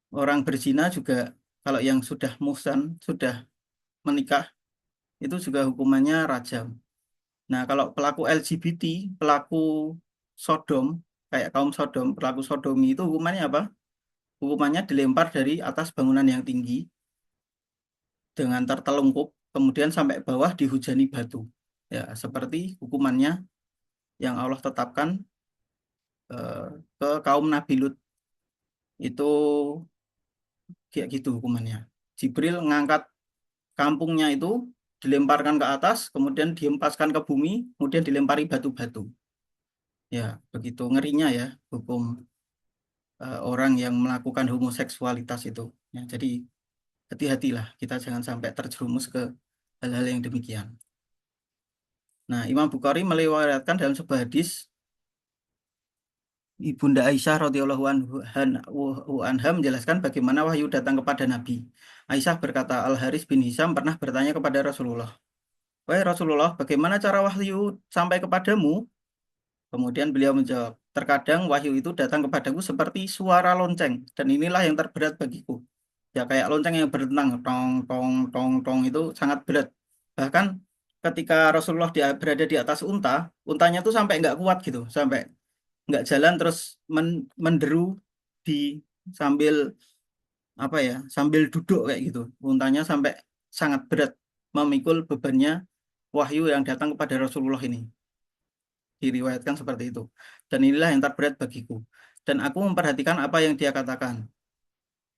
Orang berzina juga kalau yang sudah muhsan, sudah menikah, itu juga hukumannya rajam. Nah, kalau pelaku LGBT, pelaku Sodom, kayak kaum Sodom, pelaku sodomi itu hukumannya apa? Hukumannya dilempar dari atas bangunan yang tinggi dengan tertelungkup, kemudian sampai bawah dihujani batu. Ya, seperti hukumannya yang Allah tetapkan ke kaum Nabi Lut. Itu kayak gitu hukumannya. Jibril ngangkat kampungnya itu, dilemparkan ke atas, kemudian dihempaskan ke bumi, kemudian dilempari batu-batu. Ya, begitu ngerinya ya hukum orang yang melakukan homoseksualitas itu. Ya, jadi hati-hatilah kita jangan sampai terjerumus ke hal-hal yang demikian. Nah, Imam Bukhari meriwayatkan dalam sebuah hadis Ibunda Aisyah radhiyallahu anha menjelaskan bagaimana wahyu datang kepada Nabi. Aisyah berkata, Al-Haris bin Hisam pernah bertanya kepada Rasulullah, "Wahai Rasulullah, bagaimana cara wahyu sampai kepadamu?" Kemudian beliau menjawab, "Terkadang wahyu itu datang kepadaku seperti suara lonceng, dan inilah yang terberat bagiku." Ya kayak lonceng yang berdentang, tong, tong, tong, tong, itu sangat berat. Bahkan ketika Rasulullah berada di atas unta, untanya tuh sampai nggak kuat gitu, sampai nggak jalan, terus menderu di sambil apa ya, sambil duduk kayak gitu. Untanya sampai sangat berat memikul bebannya wahyu yang datang kepada Rasulullah ini. Diriwayatkan seperti itu. Dan inilah yang terberat bagiku. Dan aku memperhatikan apa yang dia katakan.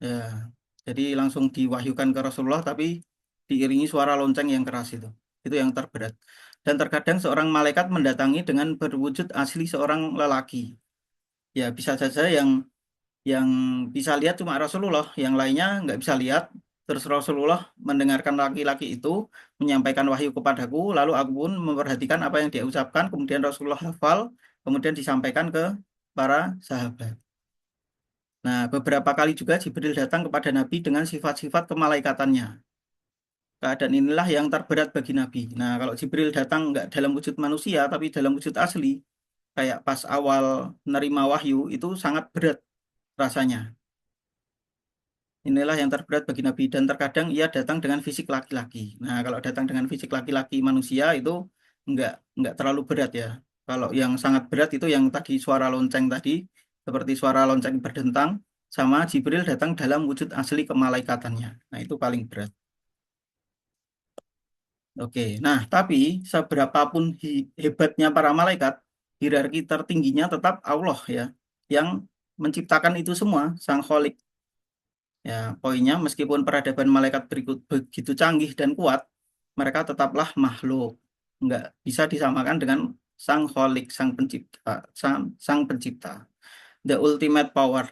Ya, jadi langsung diwahyukan ke Rasulullah, tapi diiringi suara lonceng yang keras itu. Itu yang terberat. Dan terkadang seorang malaikat mendatangi dengan berwujud asli seorang lelaki. Ya, bisa saja yang bisa lihat cuma Rasulullah, yang lainnya nggak bisa lihat. Terus Rasulullah mendengarkan laki-laki itu menyampaikan wahyu kepadaku, lalu aku pun memperhatikan apa yang dia ucapkan, kemudian Rasulullah hafal, kemudian disampaikan ke para sahabat. Nah, beberapa kali juga Jibril datang kepada Nabi dengan sifat-sifat kemalaikatannya. Keadaan inilah yang terberat bagi Nabi. Nah, kalau Jibril datang nggak dalam wujud manusia, tapi dalam wujud asli, kayak pas awal menerima wahyu, itu sangat berat rasanya. Inilah yang terberat bagi Nabi, dan terkadang ia datang dengan fisik laki-laki. Nah, kalau datang dengan fisik laki-laki manusia itu nggak terlalu berat ya. Kalau yang sangat berat itu yang tadi suara lonceng tadi, seperti suara lonceng berdentang, sama Jibril datang dalam wujud asli kemalaikatannya. Nah, itu paling berat. Oke, nah tapi seberapapun hebatnya para malaikat, hierarki tertingginya tetap Allah ya, yang menciptakan itu semua, Sang Kholik. Ya, poinnya meskipun peradaban malaikat berikut begitu canggih dan kuat, mereka tetaplah makhluk. Nggak bisa disamakan dengan Sang Kholik, Sang Pencipta, Sang Pencipta. The ultimate power.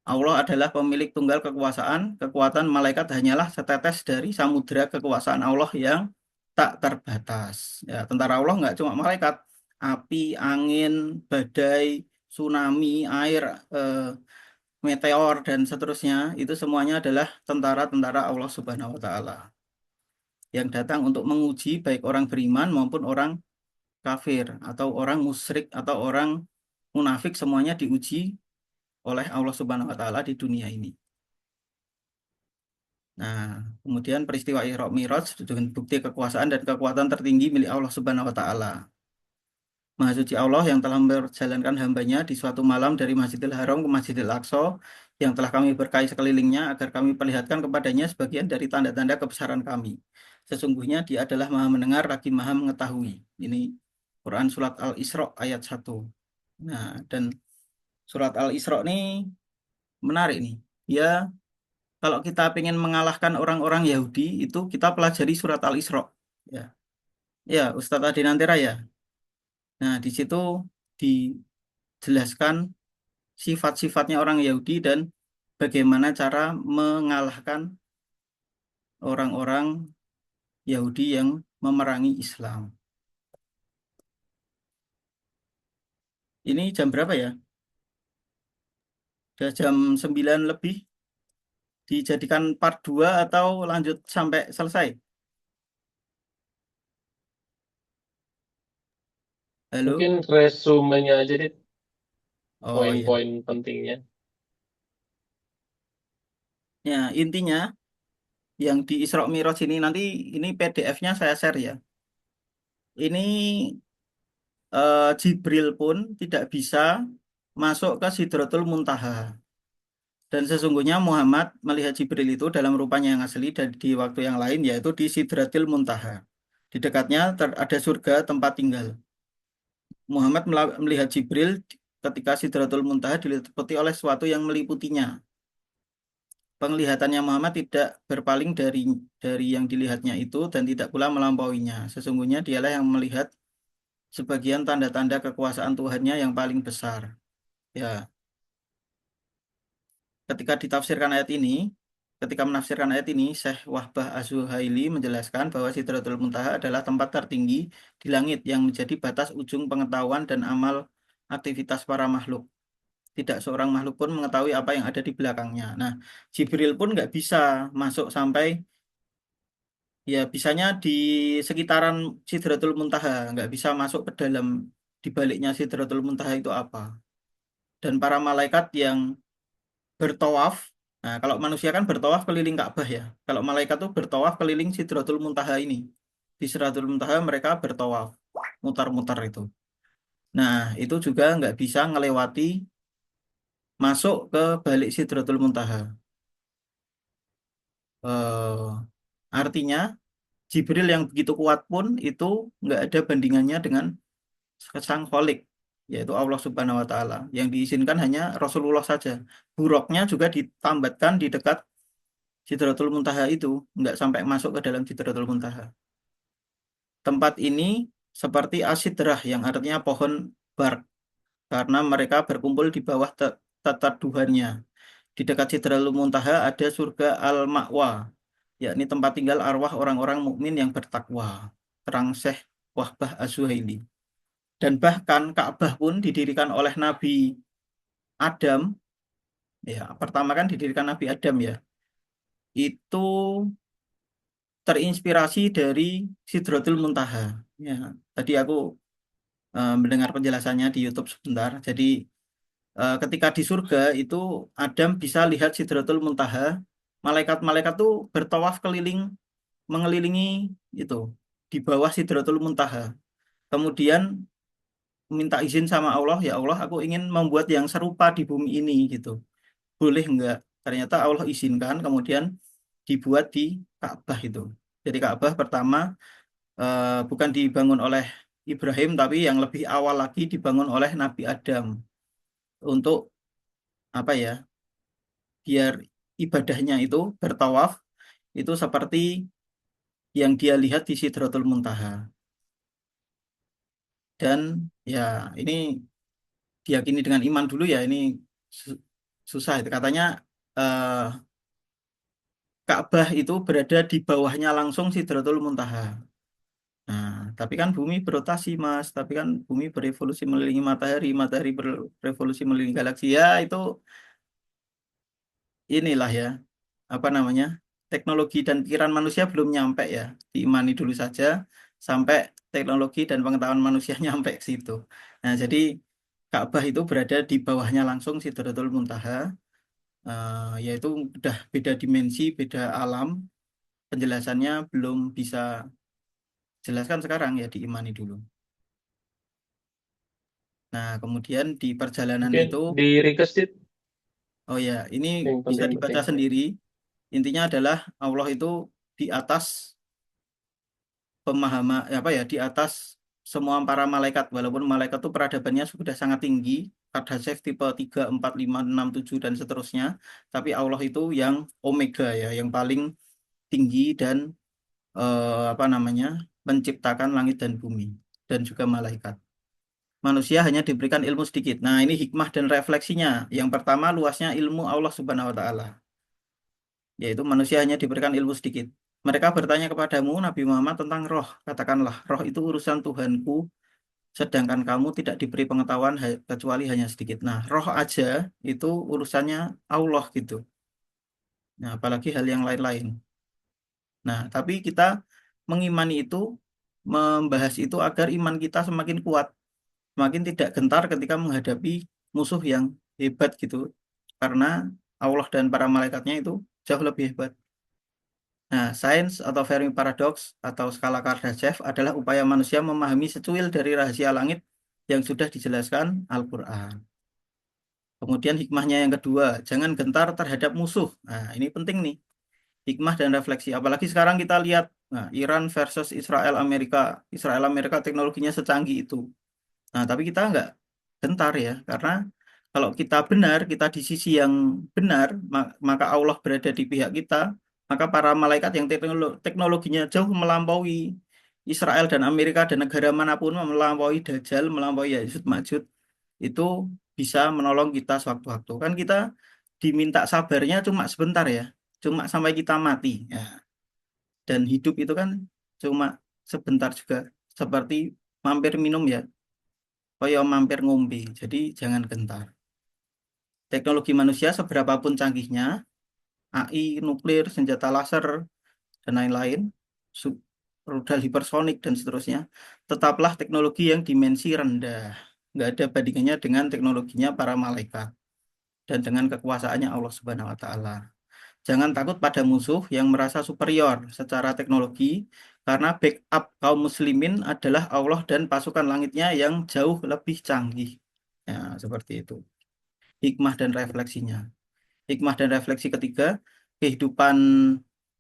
Allah adalah pemilik tunggal kekuasaan, kekuatan malaikat hanyalah setetes dari samudera kekuasaan Allah yang tak terbatas. Ya, tentara Allah nggak cuma malaikat, api, angin, badai, tsunami, air, meteor, dan seterusnya, itu semuanya adalah tentara-tentara Allah Subhanahu wa Ta'ala yang datang untuk menguji baik orang beriman maupun orang kafir, atau orang musyrik, atau orang munafik, semuanya diuji oleh Allah Subhanahu wa Ta'ala di dunia ini. Nah, kemudian peristiwa Isra Mi'raj dengan bukti kekuasaan dan kekuatan tertinggi milik Allah Subhanahu wa Ta'ala. Maha suci Allah yang telah memperjalankan hambanya di suatu malam dari Masjidil Haram ke Masjidil Aqsa yang telah kami berkahi sekelilingnya agar kami perlihatkan kepadanya sebagian dari tanda-tanda kebesaran kami. Sesungguhnya dia adalah maha mendengar lagi maha mengetahui. Ini Quran Surat Al-Isra ayat 1. Nah, dan Surat Al-Isra ini menarik nih. Ya, kalau kita ingin mengalahkan orang-orang Yahudi, itu kita pelajari Surat Al-Isra. Ya, ya Ustadz Adinantera ya. Nah, di situ dijelaskan sifat-sifatnya orang Yahudi dan bagaimana cara mengalahkan orang-orang Yahudi yang memerangi Islam. Ini jam berapa ya? Sudah jam 9 lebih. Dijadikan part 2 atau lanjut sampai selesai? Halo? Mungkin resumenya aja deh, Oh iya. poin-poin pentingnya. Ya, intinya yang di Isra Mi'raj ini nanti, ini PDF-nya saya share ya. Ini Jibril pun tidak bisa masuk ke Sidratul Muntaha. Dan sesungguhnya Muhammad melihat Jibril itu dalam rupanya yang asli dan di waktu yang lain, yaitu di Sidratil Muntaha. Di dekatnya ada surga tempat tinggal. Muhammad melihat Jibril ketika Sidratul Muntaha diliputi oleh sesuatu yang meliputinya. Penglihatannya Muhammad tidak berpaling dari yang dilihatnya itu dan tidak pula melampauinya. Sesungguhnya dialah yang melihat sebagian tanda-tanda kekuasaan Tuhannya yang paling besar. Ya, ketika menafsirkan ayat ini, Syekh Wahbah Az-Zuhaili menjelaskan bahwa Sidratul Muntaha adalah tempat tertinggi di langit yang menjadi batas ujung pengetahuan dan amal aktivitas para makhluk. Tidak seorang makhluk pun mengetahui apa yang ada di belakangnya. Nah, Jibril pun nggak bisa masuk sampai, ya bisanya di sekitaran Sidratul Muntaha, nggak bisa masuk ke dalam, di baliknya Sidratul Muntaha itu apa. Dan para malaikat yang bertawaf, nah kalau manusia kan bertawaf keliling Ka'bah ya. Kalau malaikat tuh bertawaf keliling Sidratul Muntaha ini. Di Sidratul Muntaha mereka bertawaf, mutar-mutar itu. Nah, itu juga nggak bisa ngelewati masuk ke balik Sidratul Muntaha. Artinya Jibril yang begitu kuat pun itu nggak ada bandingannya dengan Sang Kholik, yaitu Allah Subhanahu wa Ta'ala. Yang diizinkan hanya Rasulullah saja. Buruknya juga ditambatkan di dekat Sidratul Muntaha itu, nggak sampai masuk ke dalam Sidratul Muntaha. Tempat ini seperti asidrah yang artinya pohon bark, karena mereka berkumpul di bawah teteduhannya. Di dekat Sidratul Muntaha ada surga Al-Ma'wa, yakni tempat tinggal arwah orang-orang mukmin yang bertakwa. Terang Syekh Wahbah Az-Zuhaili. Dan bahkan Ka'bah pun didirikan oleh Nabi Adam. Ya, pertama kan didirikan Nabi Adam ya. Itu terinspirasi dari Sidratul Muntaha. Ya, tadi aku mendengar penjelasannya di YouTube sebentar. Jadi ketika di surga itu Adam bisa lihat Sidratul Muntaha. Malaikat-malaikat tuh bertawaf mengelilingi itu di bawah Sidratul Muntaha. Kemudian minta izin sama Allah, ya Allah, aku ingin membuat yang serupa di bumi ini gitu. Boleh enggak? Ternyata Allah izinkan, kemudian dibuat di Ka'bah itu. Jadi Ka'bah pertama bukan dibangun oleh Ibrahim, tapi yang lebih awal lagi dibangun oleh Nabi Adam untuk apa ya? Biar ibadahnya itu bertawaf itu seperti yang dia lihat di Sidratul Muntaha. Dan ya ini diyakini dengan iman dulu ya, ini susah itu. Katanya eh, Ka'bah itu berada di bawahnya langsung Sidratul Muntaha. Nah, tapi kan bumi berotasi, Mas. Tapi kan bumi berevolusi mengelilingi matahari, matahari berevolusi mengelilingi galaksi. Ya, itu inilah ya, apa namanya? Teknologi dan pikiran manusia belum nyampe ya. Diimani dulu saja sampai teknologi dan pengetahuan manusia nyampe ke situ. Nah, jadi Ka'bah itu berada di bawahnya langsung Sidratul Muntaha. Yaitu udah beda dimensi, beda alam. Penjelasannya belum bisa jelaskan sekarang ya, diimani dulu. Nah, kemudian di perjalanan Mungkin itu, di request it oh ya, ini yang bisa dibaca penting-penting. sendiri. Intinya adalah Allah itu di atas pemahaman, apa ya, di atas semua para malaikat. Walaupun malaikat itu peradabannya sudah sangat tinggi, Kardashev tipe 3, 4, 5, 6, 7, dan seterusnya. Tapi Allah itu yang omega ya, yang paling tinggi dan apa namanya, menciptakan langit dan bumi dan juga malaikat. Manusia hanya diberikan ilmu sedikit. Nah, ini hikmah dan refleksinya. Yang pertama, luasnya ilmu Allah Subhanahu wa Ta'ala, yaitu manusia hanya diberikan ilmu sedikit. Mereka bertanya kepadamu, Nabi Muhammad, tentang roh. Katakanlah, roh itu urusan Tuhanku, sedangkan kamu tidak diberi pengetahuan kecuali hanya sedikit. Nah, roh aja itu urusannya Allah gitu. Nah, apalagi hal yang lain-lain. Nah, tapi kita mengimani itu, membahas itu agar iman kita semakin kuat, semakin tidak gentar ketika menghadapi musuh yang hebat gitu. Karena Allah dan para malaikatnya itu jauh lebih hebat. Nah, sains atau Fermi Paradox atau skala Kardashev adalah upaya manusia memahami secuil dari rahasia langit yang sudah dijelaskan Al-Quran. Kemudian hikmahnya yang kedua, jangan gentar terhadap musuh. Nah, ini penting nih, hikmah dan refleksi. Apalagi sekarang kita lihat, nah, Iran versus Israel Amerika. Israel Amerika teknologinya secanggih itu. Nah, tapi kita nggak gentar ya, karena kalau kita benar, kita di sisi yang benar, maka Allah berada di pihak kita, maka para malaikat yang teknologinya jauh melampaui Israel dan Amerika dan negara manapun, melampaui Dajjal, melampaui Ya'juj Ma'juj, itu bisa menolong kita sewaktu-waktu. Kan kita diminta sabarnya cuma sebentar ya, cuma sampai kita mati. Ya. Dan hidup itu kan cuma sebentar juga, seperti mampir minum ya, kaya mampir ngombe. Jadi jangan gentar. Teknologi manusia seberapapun canggihnya, AI, nuklir, senjata laser, dan lain-lain, rudal hipersonik dan seterusnya, tetaplah teknologi yang dimensi rendah. Nggak ada bandingannya dengan teknologinya para malaikat dan dengan kekuasaannya Allah Subhanahu wa Ta'ala. Jangan takut pada musuh yang merasa superior secara teknologi, karena backup kaum muslimin adalah Allah dan pasukan langitnya yang jauh lebih canggih. Ya, seperti itu. Hikmah dan refleksinya. Hikmah dan refleksi ketiga, kehidupan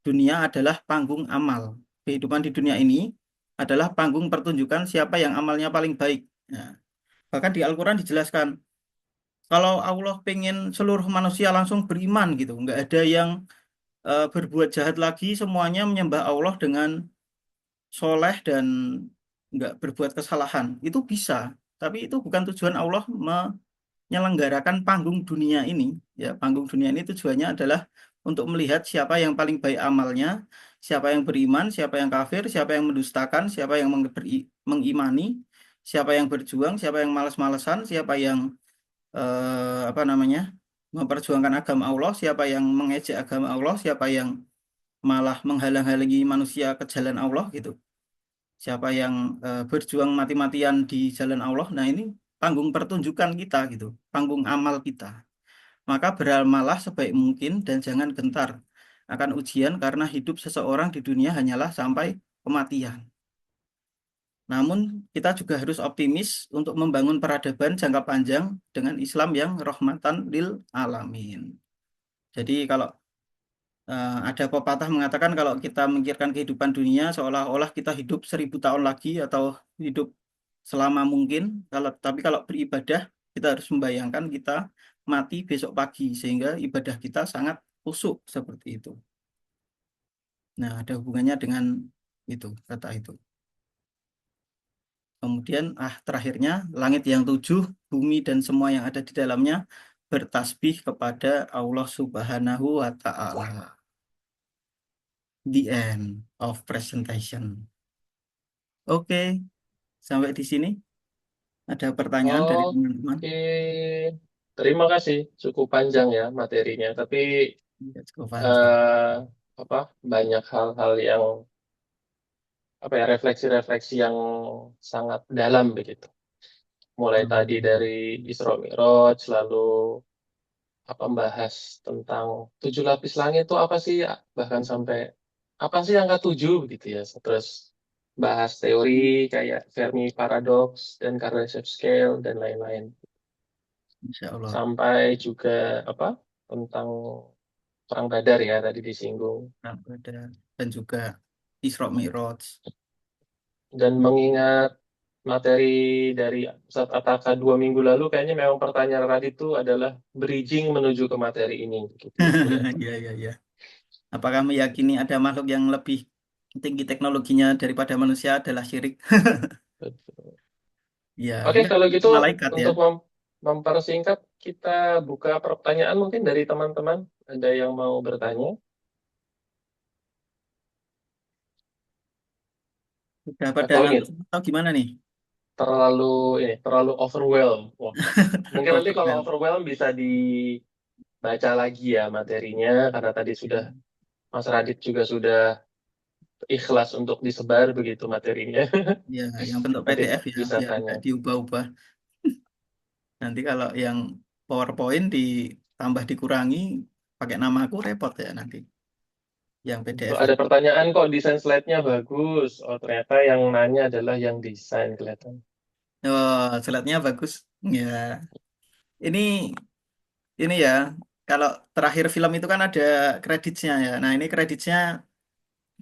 dunia adalah panggung amal. Kehidupan di dunia ini adalah panggung pertunjukan siapa yang amalnya paling baik. Ya. Bahkan di Al-Quran dijelaskan, kalau Allah pengen seluruh manusia langsung beriman gitu, nggak ada yang berbuat jahat lagi, semuanya menyembah Allah dengan soleh dan nggak berbuat kesalahan. Itu bisa, tapi itu bukan tujuan Allah menyelenggarakan panggung dunia ini. Ya, panggung dunia ini tujuannya adalah untuk melihat siapa yang paling baik amalnya, siapa yang beriman, siapa yang kafir, siapa yang mendustakan, siapa yang mengimani, siapa yang berjuang, siapa yang malas-malesan, siapa yang apa namanya, memperjuangkan agama Allah, siapa yang mengejek agama Allah, siapa yang malah menghalang-halangi manusia ke jalan Allah gitu. Siapa yang berjuang mati-matian di jalan Allah. Nah, ini panggung pertunjukan kita gitu, panggung amal kita. Maka beramalah sebaik mungkin dan jangan gentar akan ujian, karena hidup seseorang di dunia hanyalah sampai kematian. Namun kita juga harus optimis untuk membangun peradaban jangka panjang dengan Islam yang rahmatan lil alamin. Jadi kalau ada pepatah mengatakan kalau kita memikirkan kehidupan dunia seolah-olah kita hidup 1000 tahun lagi atau hidup selama mungkin. Tapi kalau beribadah kita harus membayangkan kita mati besok pagi sehingga ibadah kita sangat khusyuk seperti itu. Nah, ada hubungannya dengan itu, kata itu. Kemudian terakhirnya, langit yang 7, bumi dan semua yang ada di dalamnya bertasbih kepada Allah Subhanahu wa Ta'ala. The end of presentation. Oke, sampai di sini. Ada pertanyaan dari teman-teman? Oke, terima kasih. Cukup panjang ya materinya, tapi Ya, cukup panjang. eh, apa banyak hal-hal yang apa ya refleksi-refleksi yang sangat dalam begitu. Mulai tadi dari Isra Mi'raj, lalu apa membahas tentang 7 lapis langit itu apa sih, bahkan sampai apa sih angka 7 begitu ya. Terus bahas teori kayak Fermi Paradox dan Kardashev Scale dan lain-lain. Insya Allah. Sampai juga apa tentang perang Badar ya tadi disinggung. Dan juga Isra Mi'raj. Dan mengingat materi dari Ustadz Ataka 2 minggu lalu, kayaknya memang pertanyaan Radit itu adalah bridging menuju ke materi ini. Gitu, ya. Iya, iya, iya. Apakah meyakini ada makhluk yang lebih tinggi teknologinya daripada manusia adalah syirik? Betul. Ya, Oke, ya, kalau gitu malaikat ya. untuk mempersingkat, kita buka pertanyaan mungkin dari teman-teman. Ada yang mau bertanya? Sudah pada Atau ini ngantuk atau gimana nih? terlalu overwhelmed? Wah, mungkin nanti kalau Overwhelmed. overwhelmed bisa dibaca lagi ya materinya, karena tadi sudah Mas Radit juga sudah ikhlas untuk disebar begitu materinya. Ya, yang bentuk Nanti PDF ya, bisa biar tanya. nggak diubah-ubah. Nanti kalau yang PowerPoint ditambah dikurangi pakai nama aku repot ya nanti. Yang Tuh, PDF ada itu. pertanyaan kok desain slide-nya bagus. Oh, ternyata yang nanya adalah yang desain kelihatan. Oh, slide-nya bagus. Ya, ini ya. Kalau terakhir film itu kan ada kreditnya ya. Nah, ini kreditnya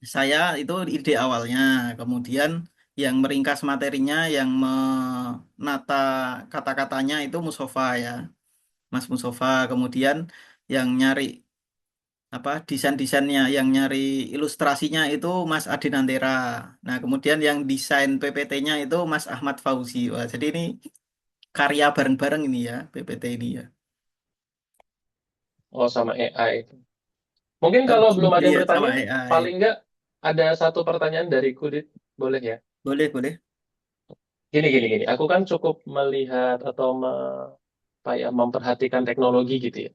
saya itu ide awalnya. Kemudian yang meringkas materinya, yang menata kata-katanya itu Mustafa ya, Mas Mustafa. Kemudian yang nyari apa desain-desainnya, yang nyari ilustrasinya itu Mas Adinantera. Nah, kemudian yang desain PPT-nya itu Mas Ahmad Fauzi. Wah, jadi ini karya bareng-bareng ini ya, PPT ini ya. Oh, sama AI. Mungkin kalau belum ada yang Iya, sama bertanya, AI. paling nggak ada satu pertanyaan dariku, Dit. Boleh ya? Boleh, boleh. Gini. Aku kan cukup melihat atau apa ya, memperhatikan teknologi gitu ya.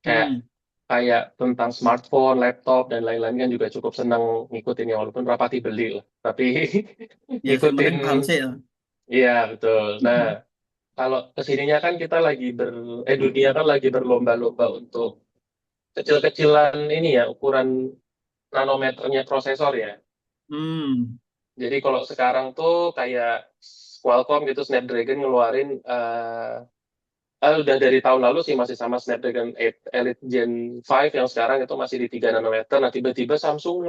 Kayak Hmm, kayak tentang smartphone, laptop, dan lain-lain kan juga cukup senang ngikutin ya, walaupun rapati beli lah. Tapi ya yang ngikutin, penting paham sih ya. iya betul. Nah, kalau kesininya kan kita dunia kan lagi berlomba-lomba untuk kecil-kecilan ini ya, ukuran nanometernya prosesor ya. Hmm, Jadi kalau sekarang tuh kayak Qualcomm gitu, Snapdragon ngeluarin udah dari tahun lalu sih masih sama Snapdragon 8 Elite Gen 5 yang sekarang itu masih di 3 nanometer. Nah, tiba-tiba Samsung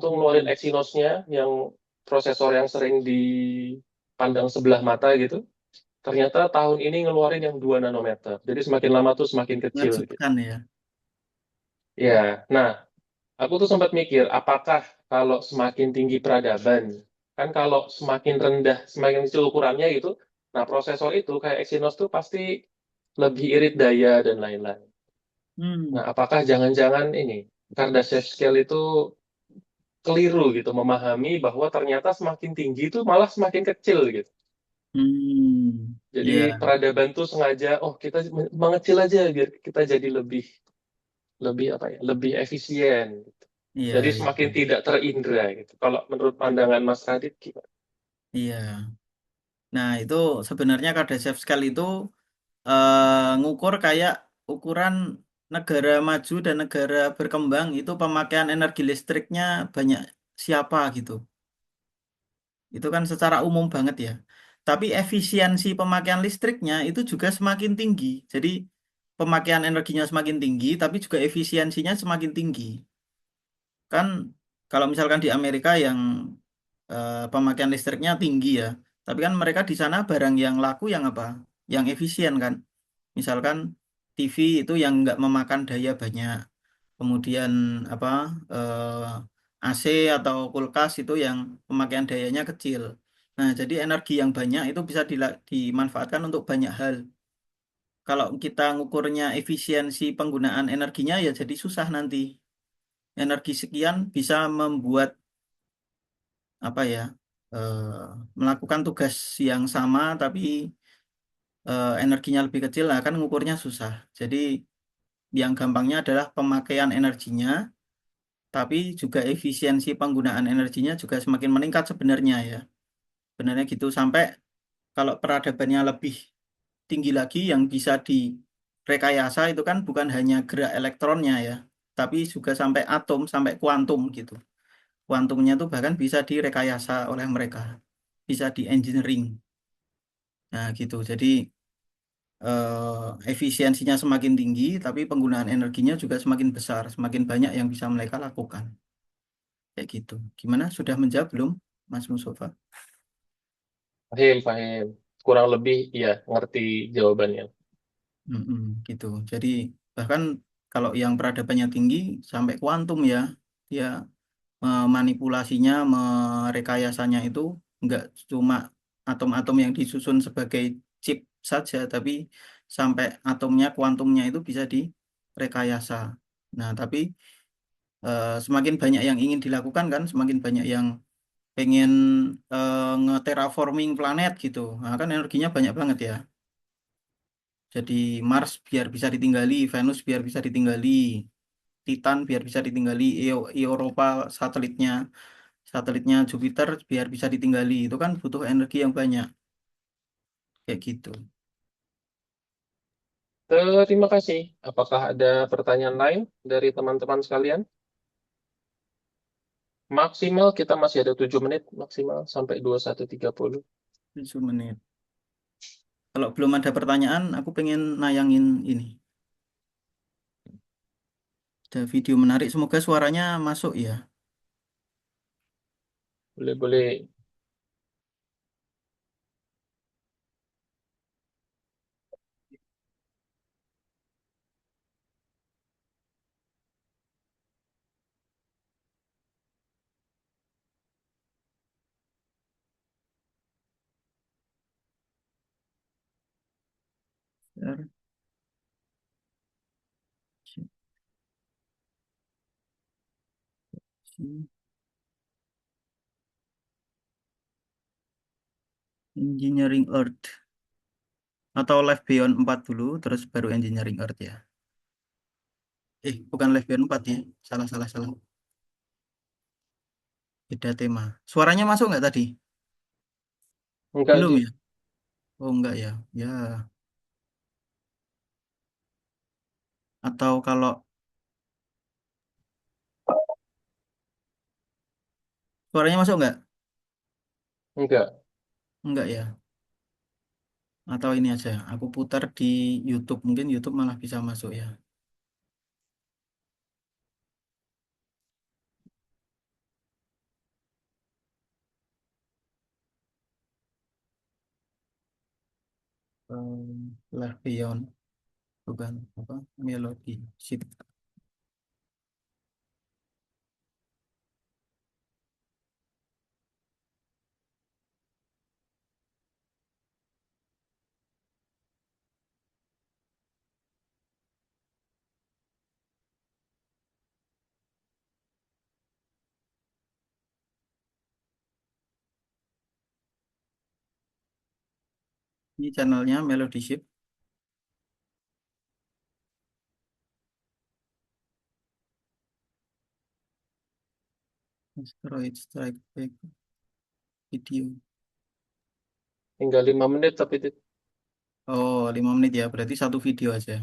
tuh ngeluarin hmm. Exynos-nya yang prosesor yang sering dipandang sebelah mata gitu. Ternyata tahun ini ngeluarin yang 2 nanometer. Jadi semakin lama tuh semakin kecil gitu. Mengejutkan ya. Ya, nah aku tuh sempat mikir, apakah kalau semakin tinggi peradaban, kan kalau semakin rendah, semakin kecil ukurannya gitu, nah prosesor itu kayak Exynos tuh pasti lebih irit daya dan lain-lain. Nah, Hmm, apakah jangan-jangan ini, Kardashev Scale itu keliru gitu, memahami bahwa ternyata semakin tinggi itu malah semakin kecil gitu. hmm, Jadi ya, peradaban tuh sengaja, oh kita mengecil aja biar kita jadi lebih lebih apa ya, lebih efisien. iya, Jadi iya, semakin tidak terindra gitu. Kalau menurut pandangan Mas Radit gimana? iya. Nah, itu sebenarnya Kardashev Scale itu ngukur kayak ukuran negara maju dan negara berkembang itu pemakaian energi listriknya banyak siapa gitu. Itu kan secara umum banget ya. Tapi efisiensi pemakaian listriknya itu juga semakin tinggi. Jadi pemakaian energinya semakin tinggi, tapi juga efisiensinya semakin tinggi. Kan kalau misalkan di Amerika yang pemakaian listriknya tinggi ya, tapi kan mereka di sana barang yang laku yang apa? Yang efisien kan. Misalkan TV itu yang nggak memakan daya banyak. Kemudian apa AC atau kulkas itu yang pemakaian dayanya kecil. Nah, jadi energi yang banyak itu bisa dimanfaatkan untuk banyak hal. Kalau kita ngukurnya efisiensi penggunaan energinya ya jadi susah nanti. Energi sekian bisa membuat apa ya melakukan tugas yang sama tapi energinya lebih kecil, nah kan ngukurnya susah. Jadi yang gampangnya adalah pemakaian energinya, tapi juga efisiensi penggunaan energinya juga semakin meningkat sebenarnya ya. Sebenarnya gitu sampai kalau peradabannya lebih tinggi lagi yang bisa direkayasa itu kan bukan hanya gerak elektronnya ya, tapi juga sampai atom, sampai kuantum gitu. Kuantumnya itu bahkan bisa direkayasa oleh mereka, bisa di engineering. Nah gitu. Jadi efisiensinya semakin tinggi, tapi penggunaan energinya juga semakin besar, semakin banyak yang bisa mereka lakukan. Kayak gitu. Gimana? Sudah menjawab belum, Mas Mustafa? Paham. Kurang lebih ya ngerti jawabannya. Mm-mm, gitu. Jadi bahkan kalau yang peradabannya tinggi sampai kuantum ya, dia memanipulasinya, merekayasanya itu nggak cuma atom-atom yang disusun sebagai chip saja, tapi sampai atomnya, kuantumnya itu bisa direkayasa. Nah, tapi semakin banyak yang ingin dilakukan kan, semakin banyak yang pengen nge-terraforming planet gitu. Nah, kan energinya banyak banget ya. Jadi Mars biar bisa ditinggali, Venus biar bisa ditinggali, Titan biar bisa ditinggali, Europa satelitnya, satelitnya Jupiter biar bisa ditinggali. Itu kan butuh energi yang banyak. Kayak gitu. Terima kasih. Apakah ada pertanyaan lain dari teman-teman sekalian? Maksimal kita masih ada 7 menit maksimal sampai 21.30. 7 menit. Kalau belum ada pertanyaan, aku pengen nayangin ini. Ada video menarik. Semoga suaranya masuk ya. Boleh, boleh. Bentar. Engineering Earth atau Life Beyond 4 dulu terus baru Engineering Earth ya. Bukan Life Beyond 4 ya. Salah salah salah. Beda tema. Suaranya masuk nggak tadi? Enggak, Belum Di. ya? Oh enggak ya. Ya. Atau kalau suaranya masuk nggak? Enggak. Enggak ya. Atau ini aja. Aku putar di YouTube. Mungkin YouTube malah bisa masuk ya. Life Beyond. Bukan apa? Melodi. Sip. Ini channelnya Melody Ship. Asteroid Strike Back video. Tinggal 5 menit tapi Oh, 5 menit ya. Berarti satu video aja.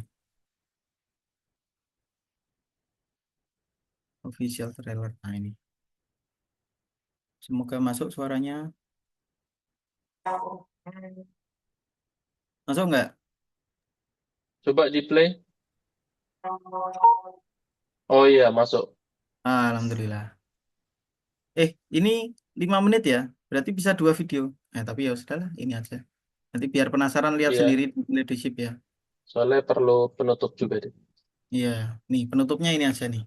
Official trailer. Nah ini. Semoga masuk suaranya. Masuk nggak? coba di play. Oh iya, masuk. Alhamdulillah. Ini 5 menit ya. Berarti bisa 2 video. Tapi ya sudahlah, ini aja. Nanti biar penasaran lihat Iya, sendiri di leadership ya. soalnya perlu penutup juga, Di. Iya, nih penutupnya ini aja nih.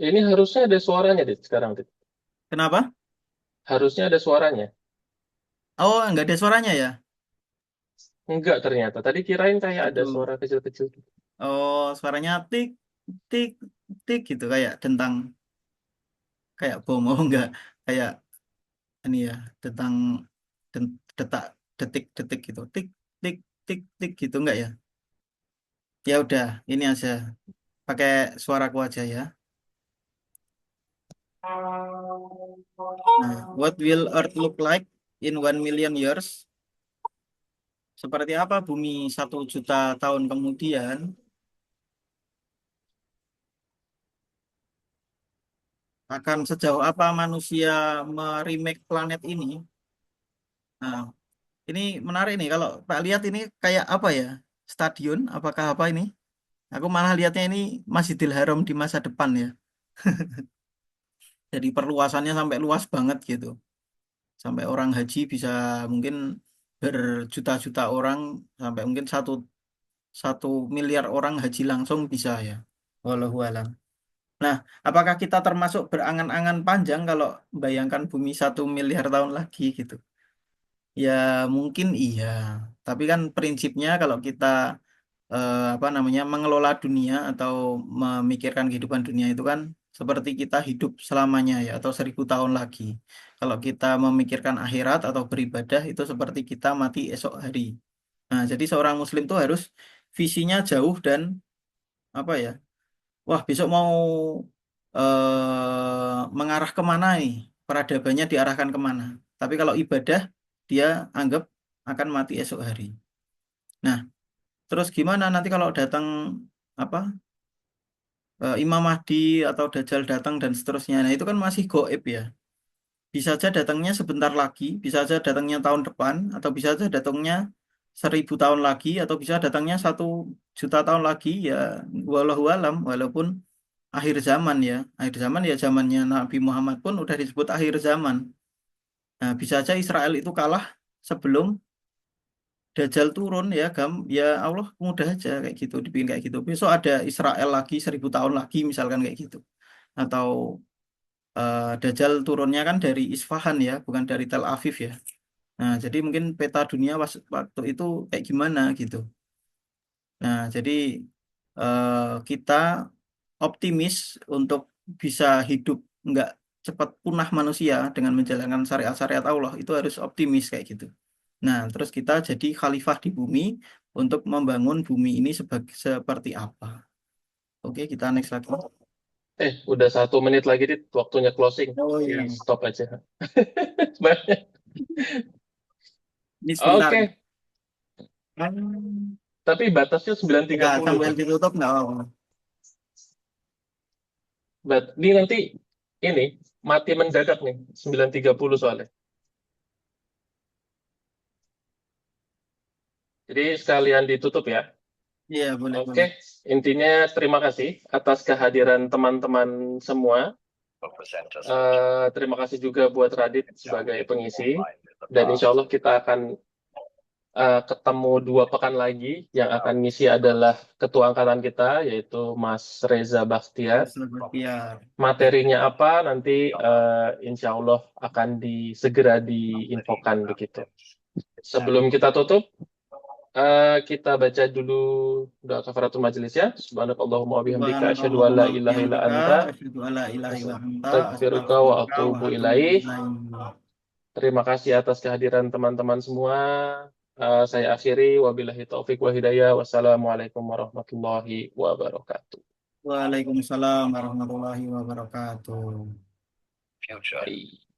Ini harusnya ada suaranya, Di, sekarang, Di. Kenapa? Harusnya ada suaranya. Oh, nggak ada suaranya ya? Enggak ternyata. Tadi kirain kayak ada Aduh. suara kecil-kecil. Oh, suaranya tik tik tik gitu kayak tentang kayak bom. Oh enggak, kayak ini ya, tentang detak detik-detik gitu. Tik tik tik tik gitu enggak ya? Ya udah, ini aja. Pakai suaraku aja ya. Nah, what will Earth look like in 1 million years? Seperti apa bumi 1 juta tahun kemudian? Akan sejauh apa manusia meremake planet ini? Nah, ini menarik nih. Kalau Pak lihat ini kayak apa ya? Stadion? Apakah apa ini? Aku malah lihatnya ini Masjidil Haram di masa depan ya. Jadi perluasannya sampai luas banget gitu. Sampai orang haji bisa mungkin berjuta-juta orang, sampai mungkin satu satu miliar orang haji langsung bisa ya. Wallahu alam. Nah, apakah kita termasuk berangan-angan panjang kalau bayangkan bumi 1 miliar tahun lagi gitu? Ya mungkin iya. Tapi kan prinsipnya kalau kita apa namanya mengelola dunia atau memikirkan kehidupan dunia itu kan seperti kita hidup selamanya ya atau 1.000 tahun lagi. Kalau kita memikirkan akhirat atau beribadah itu seperti kita mati esok hari. Nah, jadi seorang Muslim tuh harus visinya jauh dan apa ya? Wah, besok mau mengarah kemana nih? Peradabannya diarahkan kemana? Tapi kalau ibadah dia anggap akan mati esok hari. Nah, terus gimana nanti kalau datang apa Imam Mahdi atau Dajjal datang dan seterusnya. Nah, itu kan masih gaib ya. Bisa saja datangnya sebentar lagi, bisa saja datangnya tahun depan, atau bisa saja datangnya 1000 tahun lagi, atau bisa datangnya 1 juta tahun lagi. Ya, wallahu alam. Walaupun akhir zaman ya, akhir zaman ya zamannya Nabi Muhammad pun udah disebut akhir zaman. Nah, bisa saja Israel itu kalah sebelum Dajjal turun ya, ya Allah mudah aja kayak gitu, dibikin kayak gitu. Besok ada Israel lagi 1000 tahun lagi misalkan kayak gitu. Atau Dajjal turunnya kan dari Isfahan ya, bukan dari Tel Aviv ya. Nah, jadi mungkin peta dunia waktu itu kayak gimana gitu. Nah, jadi kita optimis untuk bisa hidup nggak cepat punah manusia dengan menjalankan syariat-syariat Allah, itu harus optimis kayak gitu. Nah, terus kita jadi khalifah di bumi untuk membangun bumi ini seperti apa. Oke, kita next lagi. Udah 1 menit lagi, Dit. Waktunya closing. Oh Jadi iya, stop aja. Banyak. ini sebentar. Oke, tapi batasnya Ya, 9.30 sambil tuh. ditutup nggak apa-apa. Ini nanti ini mati mendadak nih, 9.30 soalnya. Jadi sekalian ditutup ya. Iya, boleh, Oke, boleh. intinya terima kasih atas kehadiran teman-teman semua. Terima kasih juga buat Radit sebagai pengisi. Dan insya Allah kita akan ketemu 2 pekan lagi. Yang akan ngisi adalah ketua angkatan kita, yaitu Mas Reza Bakhtiar. Biar. Materinya apa nanti insya Allah akan segera diinfokan begitu. Sebelum kita tutup, kita baca dulu doa kafaratul majelis ya. Subhanakallahumma wa bihamdika asyhadu an la ilaha illa anta astaghfiruka wa atubu ilaih. Terima kasih atas kehadiran teman-teman semua. Saya akhiri, wabillahi taufik wa hidayah. Wassalamualaikum warahmatullahi wabarakatuh. Waalaikumsalam warahmatullahi wabarakatuh. Future. Bye.